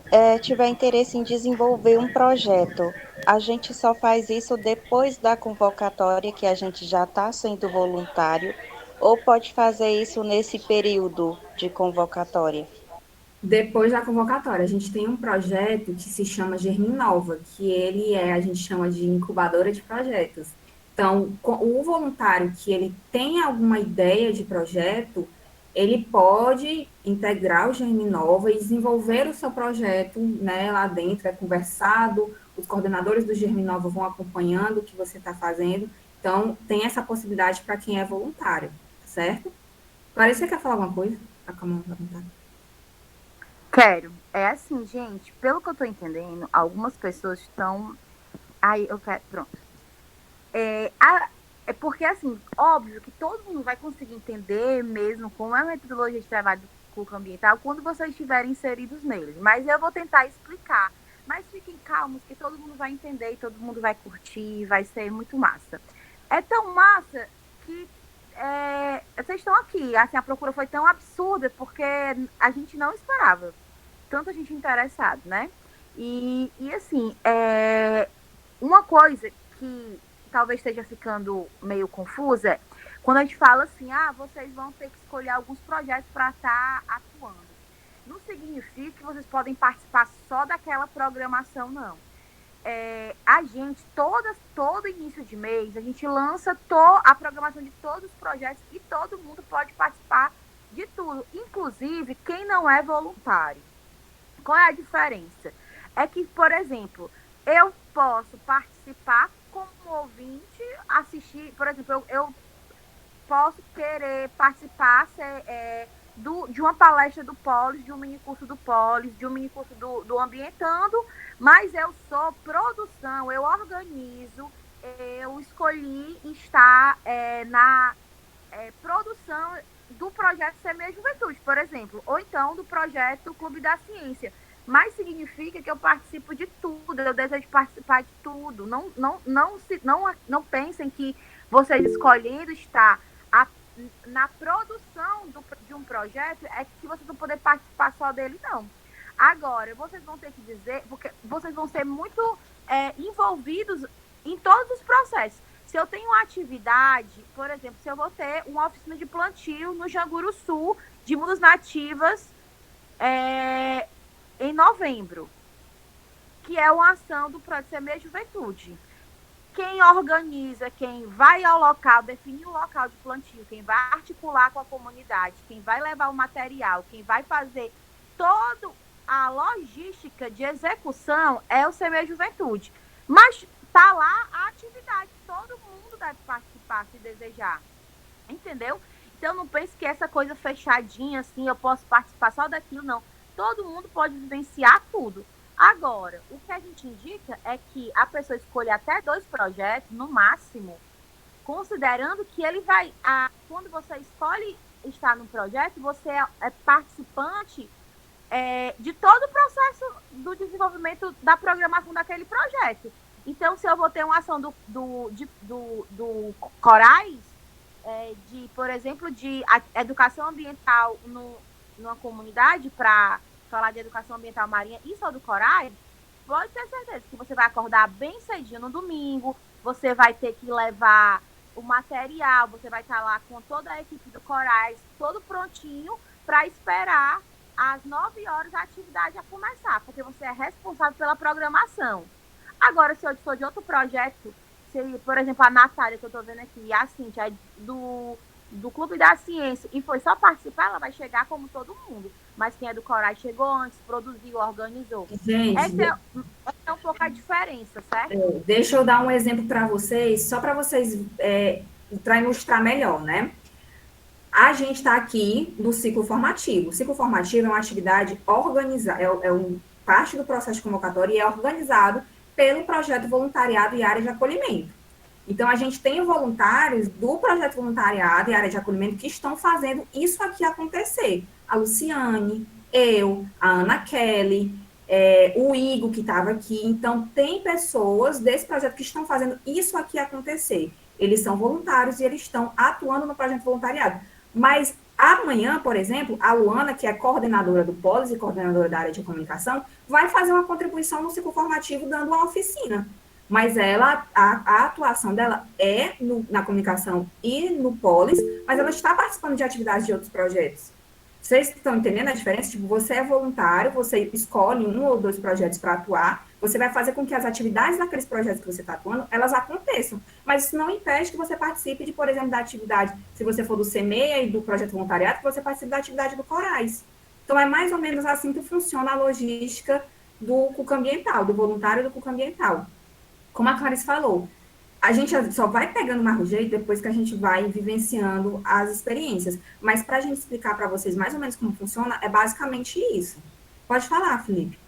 tiver interesse em desenvolver um projeto, a gente só faz isso depois da convocatória, que a gente já está sendo voluntário, ou pode fazer isso nesse período de convocatória? Depois da convocatória, a gente tem um projeto que se chama Germinova, que a gente chama de incubadora de projetos. Então, o voluntário que ele tem alguma ideia de projeto, ele pode integrar o Germinova e desenvolver o seu projeto, né, lá dentro, é conversado, os coordenadores do Germinova vão acompanhando o que você está fazendo. Então, tem essa possibilidade para quem é voluntário, certo? Clarice, você quer falar alguma coisa? Tá com a mão levantada. Quero. É assim, gente, pelo que eu tô entendendo, algumas pessoas estão... Aí, eu quero... Pronto. É porque, assim, óbvio que todo mundo vai conseguir entender mesmo como é a metodologia de trabalho do Cuca Ambiental quando vocês estiverem inseridos neles. Mas eu vou tentar explicar. Mas fiquem calmos que todo mundo vai entender e todo mundo vai curtir, vai ser muito massa. É tão massa que vocês estão aqui. Assim, a procura foi tão absurda porque a gente não esperava tanta gente interessada, né? E assim, uma coisa que talvez esteja ficando meio confusa, quando a gente fala assim, vocês vão ter que escolher alguns projetos para estar atuando. Não significa que vocês podem participar só daquela programação, não. A gente, todo início de mês, a gente lança a programação de todos os projetos e todo mundo pode participar de tudo, inclusive quem não é voluntário. Qual é a diferença? É que, por exemplo, eu posso participar como ouvinte, assistir, por exemplo, eu posso querer participar de uma palestra do Polis, de um minicurso do Polis, de um minicurso do Ambientando, mas eu sou produção, eu organizo, eu escolhi estar produção do projeto Semeia Juventude, por exemplo, ou então do projeto Clube da Ciência. Mas significa que eu participo de tudo, eu desejo participar de tudo. Não pensem que vocês escolhendo estar na produção de um projeto é que vocês vão poder participar só dele, não. Agora, vocês vão ter que dizer, porque vocês vão ser muito envolvidos em todos os processos. Se eu tenho uma atividade, por exemplo, se eu vou ter uma oficina de plantio no Janguru Sul, de mudas nativas, em novembro, que é uma ação do Projeto Semeia Juventude. Quem organiza, quem vai ao local, definir o local de plantio, quem vai articular com a comunidade, quem vai levar o material, quem vai fazer toda a logística de execução é o Semeia Juventude. Mas está lá a atividade, todo mundo deve participar se desejar, entendeu? Então não pense que essa coisa fechadinha assim, eu posso participar só daquilo, não. Todo mundo pode vivenciar tudo. Agora, o que a gente indica é que a pessoa escolha até 2 projetos, no máximo, considerando que ele vai... quando você escolhe estar no projeto, você é participante de todo o processo do desenvolvimento da programação daquele projeto. Então, se eu vou ter uma ação do Corais, por exemplo, de educação ambiental numa comunidade, para falar de educação ambiental marinha e só do Corais, pode ter certeza que você vai acordar bem cedinho no domingo, você vai ter que levar o material, você vai estar lá com toda a equipe do Corais, todo prontinho, para esperar às 9 horas a atividade a começar, porque você é responsável pela programação. Agora, se eu for de outro projeto, se, por exemplo, a Natália, que eu estou vendo aqui, e a Cíntia, do Clube da Ciência, e foi só participar, ela vai chegar como todo mundo. Mas quem é do Corais chegou antes, produziu, organizou. Gente, essa é um pouco a diferença, certo? Deixa eu dar um exemplo para vocês, só para vocês para ilustrar melhor, né? A gente está aqui no ciclo formativo. O ciclo formativo é uma atividade organizada, parte do processo de convocatória e é organizado pelo projeto voluntariado e área de acolhimento. Então, a gente tem voluntários do projeto voluntariado e área de acolhimento que estão fazendo isso aqui acontecer. A Luciane, eu, a Ana Kelly, o Igor, que estava aqui. Então, tem pessoas desse projeto que estão fazendo isso aqui acontecer. Eles são voluntários e eles estão atuando no projeto voluntariado. Mas amanhã, por exemplo, a Luana, que é coordenadora do Polis e coordenadora da área de comunicação, vai fazer uma contribuição no ciclo formativo dando uma oficina. Mas ela, a atuação dela é na comunicação e no Polis, mas ela está participando de atividades de outros projetos. Vocês estão entendendo a diferença? Tipo, você é voluntário, você escolhe 1 ou 2 projetos para atuar, você vai fazer com que as atividades daqueles projetos que você está atuando, elas aconteçam. Mas isso não impede que você participe de, por exemplo, da atividade, se você for do Semeia e do projeto voluntariado, que você participe da atividade do Corais. Então, é mais ou menos assim que funciona a logística do CUC ambiental, do voluntário do CUC ambiental. Como a Clarice falou, a gente só vai pegando mais o jeito depois que a gente vai vivenciando as experiências. Mas para a gente explicar para vocês mais ou menos como funciona, é basicamente isso. Pode falar, Felipe.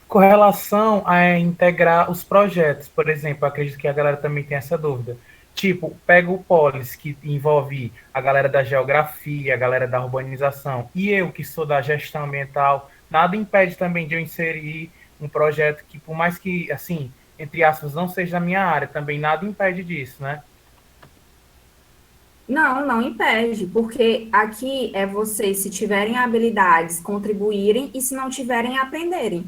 Com relação a integrar os projetos, por exemplo, acredito que a galera também tem essa dúvida. Tipo, pega o Polis, que envolve a galera da geografia, a galera da urbanização, e eu, que sou da gestão ambiental, nada impede também de eu inserir um projeto que, por mais que, assim, entre aspas, não seja da minha área, também nada impede disso, né? Não impede, porque aqui é vocês, se tiverem habilidades, contribuírem, e se não tiverem, aprenderem.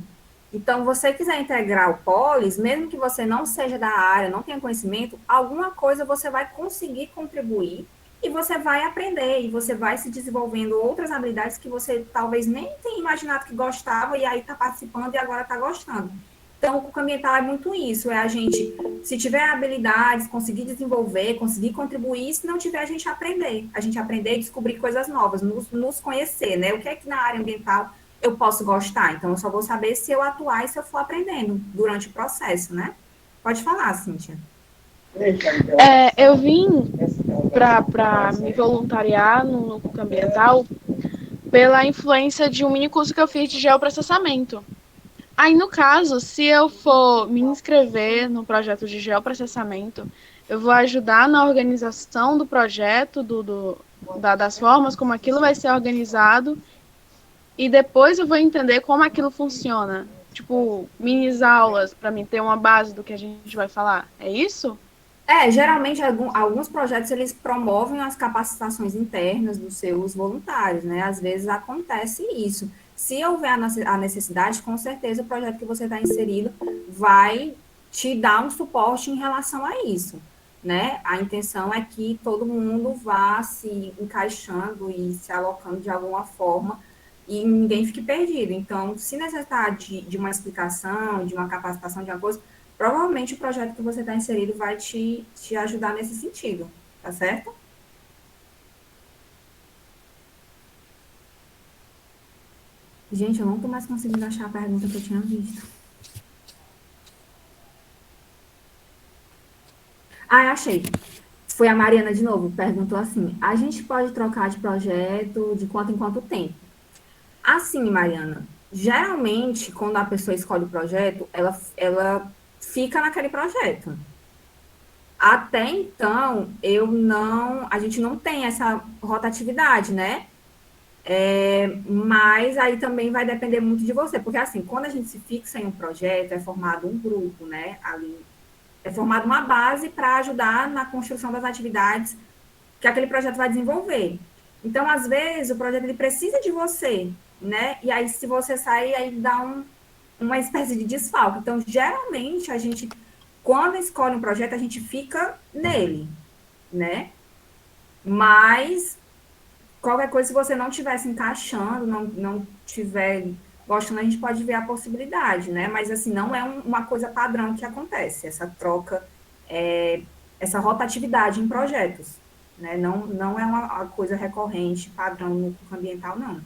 Então, você quiser integrar o Polis, mesmo que você não seja da área, não tenha conhecimento, alguma coisa você vai conseguir contribuir, e você vai aprender, e você vai se desenvolvendo outras habilidades que você talvez nem tenha imaginado que gostava, e aí está participando e agora está gostando. Então, o CUC ambiental é muito isso, é a gente, se tiver habilidades, conseguir desenvolver, conseguir contribuir, se não tiver, a gente aprender e descobrir coisas novas, nos conhecer, né? O que é que na área ambiental eu posso gostar? Então, eu só vou saber se eu atuar e se eu for aprendendo durante o processo, né? Pode falar, Cíntia. Eu vim para me voluntariar no CUC ambiental pela influência de um mini curso que eu fiz de geoprocessamento. Aí, no caso, se eu for me inscrever no projeto de geoprocessamento, eu vou ajudar na organização do projeto, das formas como aquilo vai ser organizado, e depois eu vou entender como aquilo funciona. Tipo, minis aulas, para mim ter uma base do que a gente vai falar. É isso? Geralmente alguns projetos eles promovem as capacitações internas dos seus voluntários, né? Às vezes acontece isso. Se houver a necessidade, com certeza o projeto que você está inserido vai te dar um suporte em relação a isso, né? A intenção é que todo mundo vá se encaixando e se alocando de alguma forma e ninguém fique perdido. Então, se necessitar de uma explicação, de uma capacitação, de alguma coisa, provavelmente o projeto que você está inserido vai te ajudar nesse sentido, tá certo? Gente, eu não estou mais conseguindo achar a pergunta que eu tinha visto. Achei. Foi a Mariana de novo, perguntou assim, a gente pode trocar de projeto de quanto em quanto tempo? Assim, Mariana, geralmente, quando a pessoa escolhe o projeto, ela fica naquele projeto. Até então, a gente não tem essa rotatividade, né? Mas aí também vai depender muito de você, porque assim, quando a gente se fixa em um projeto, é formado um grupo, né? Ali é formada uma base para ajudar na construção das atividades que aquele projeto vai desenvolver. Então, às vezes, o projeto ele precisa de você, né? E aí, se você sair, aí dá uma espécie de desfalque. Então, geralmente, a gente, quando escolhe um projeto, a gente fica nele, né? Mas, qualquer coisa, se você não estiver se encaixando, não estiver gostando, a gente pode ver a possibilidade, né? Mas, assim, não é uma coisa padrão que acontece, essa troca, essa rotatividade em projetos, né? Não é uma coisa recorrente, padrão no ambiental, não.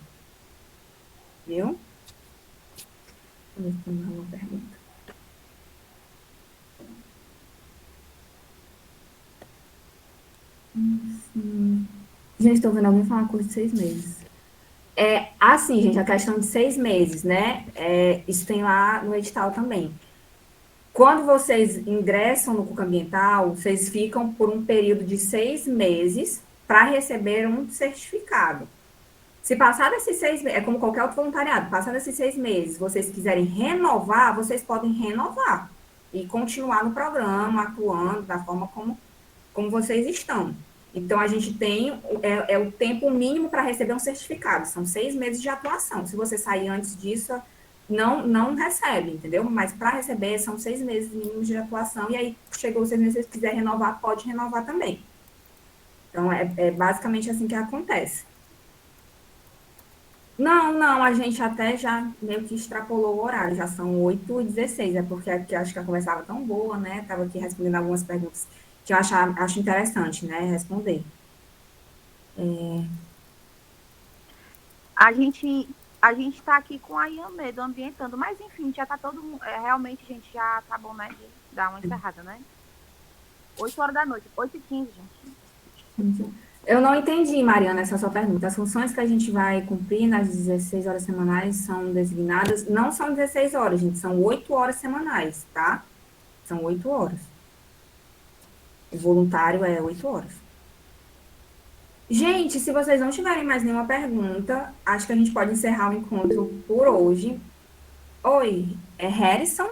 Viu? Deixa eu ver uma pergunta. Gente, estou vendo alguém falar uma coisa de 6 meses. Assim, gente, a questão de 6 meses, né? Isso tem lá no edital também. Quando vocês ingressam no CUCA Ambiental, vocês ficam por um período de 6 meses para receber um certificado. Se passar desses 6 meses, é como qualquer outro voluntariado, passar desses 6 meses, vocês quiserem renovar, vocês podem renovar e continuar no programa, atuando da forma como vocês estão. Então, a gente tem o tempo mínimo para receber um certificado, são 6 meses de atuação. Se você sair antes disso, não recebe, entendeu? Mas para receber, são 6 meses mínimos de atuação, e aí, chegou os 6 meses, se você quiser renovar, pode renovar também. Então, é basicamente assim que acontece. Não, a gente até já meio que extrapolou o horário, já são 8h16, é porque aqui acho que a conversa estava tão boa, né? Estava aqui respondendo algumas perguntas que eu acho interessante, né? Responder. A gente está aqui com a Iamê do Ambientando, mas enfim, já está todo mundo. Realmente, gente, já tá bom, né? De dar uma encerrada, né? 8h da noite, 8h15, gente. Eu não entendi, Mariana, essa sua pergunta. As funções que a gente vai cumprir nas 16 horas semanais são designadas, não são 16 horas, gente, são 8 horas semanais, tá? São 8 horas. O voluntário é 8 horas. Gente, se vocês não tiverem mais nenhuma pergunta, acho que a gente pode encerrar o encontro por hoje. Oi, é Harrison?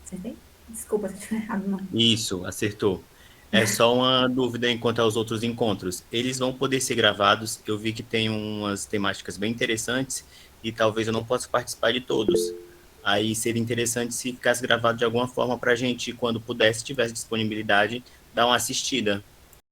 Acertei? Desculpa se eu estiver errado, não. Isso, acertou. É só uma dúvida enquanto aos outros encontros. Eles vão poder ser gravados. Eu vi que tem umas temáticas bem interessantes e talvez eu não possa participar de todos. Aí seria interessante se ficasse gravado de alguma forma para a gente, quando pudesse, tivesse disponibilidade, dar uma assistida.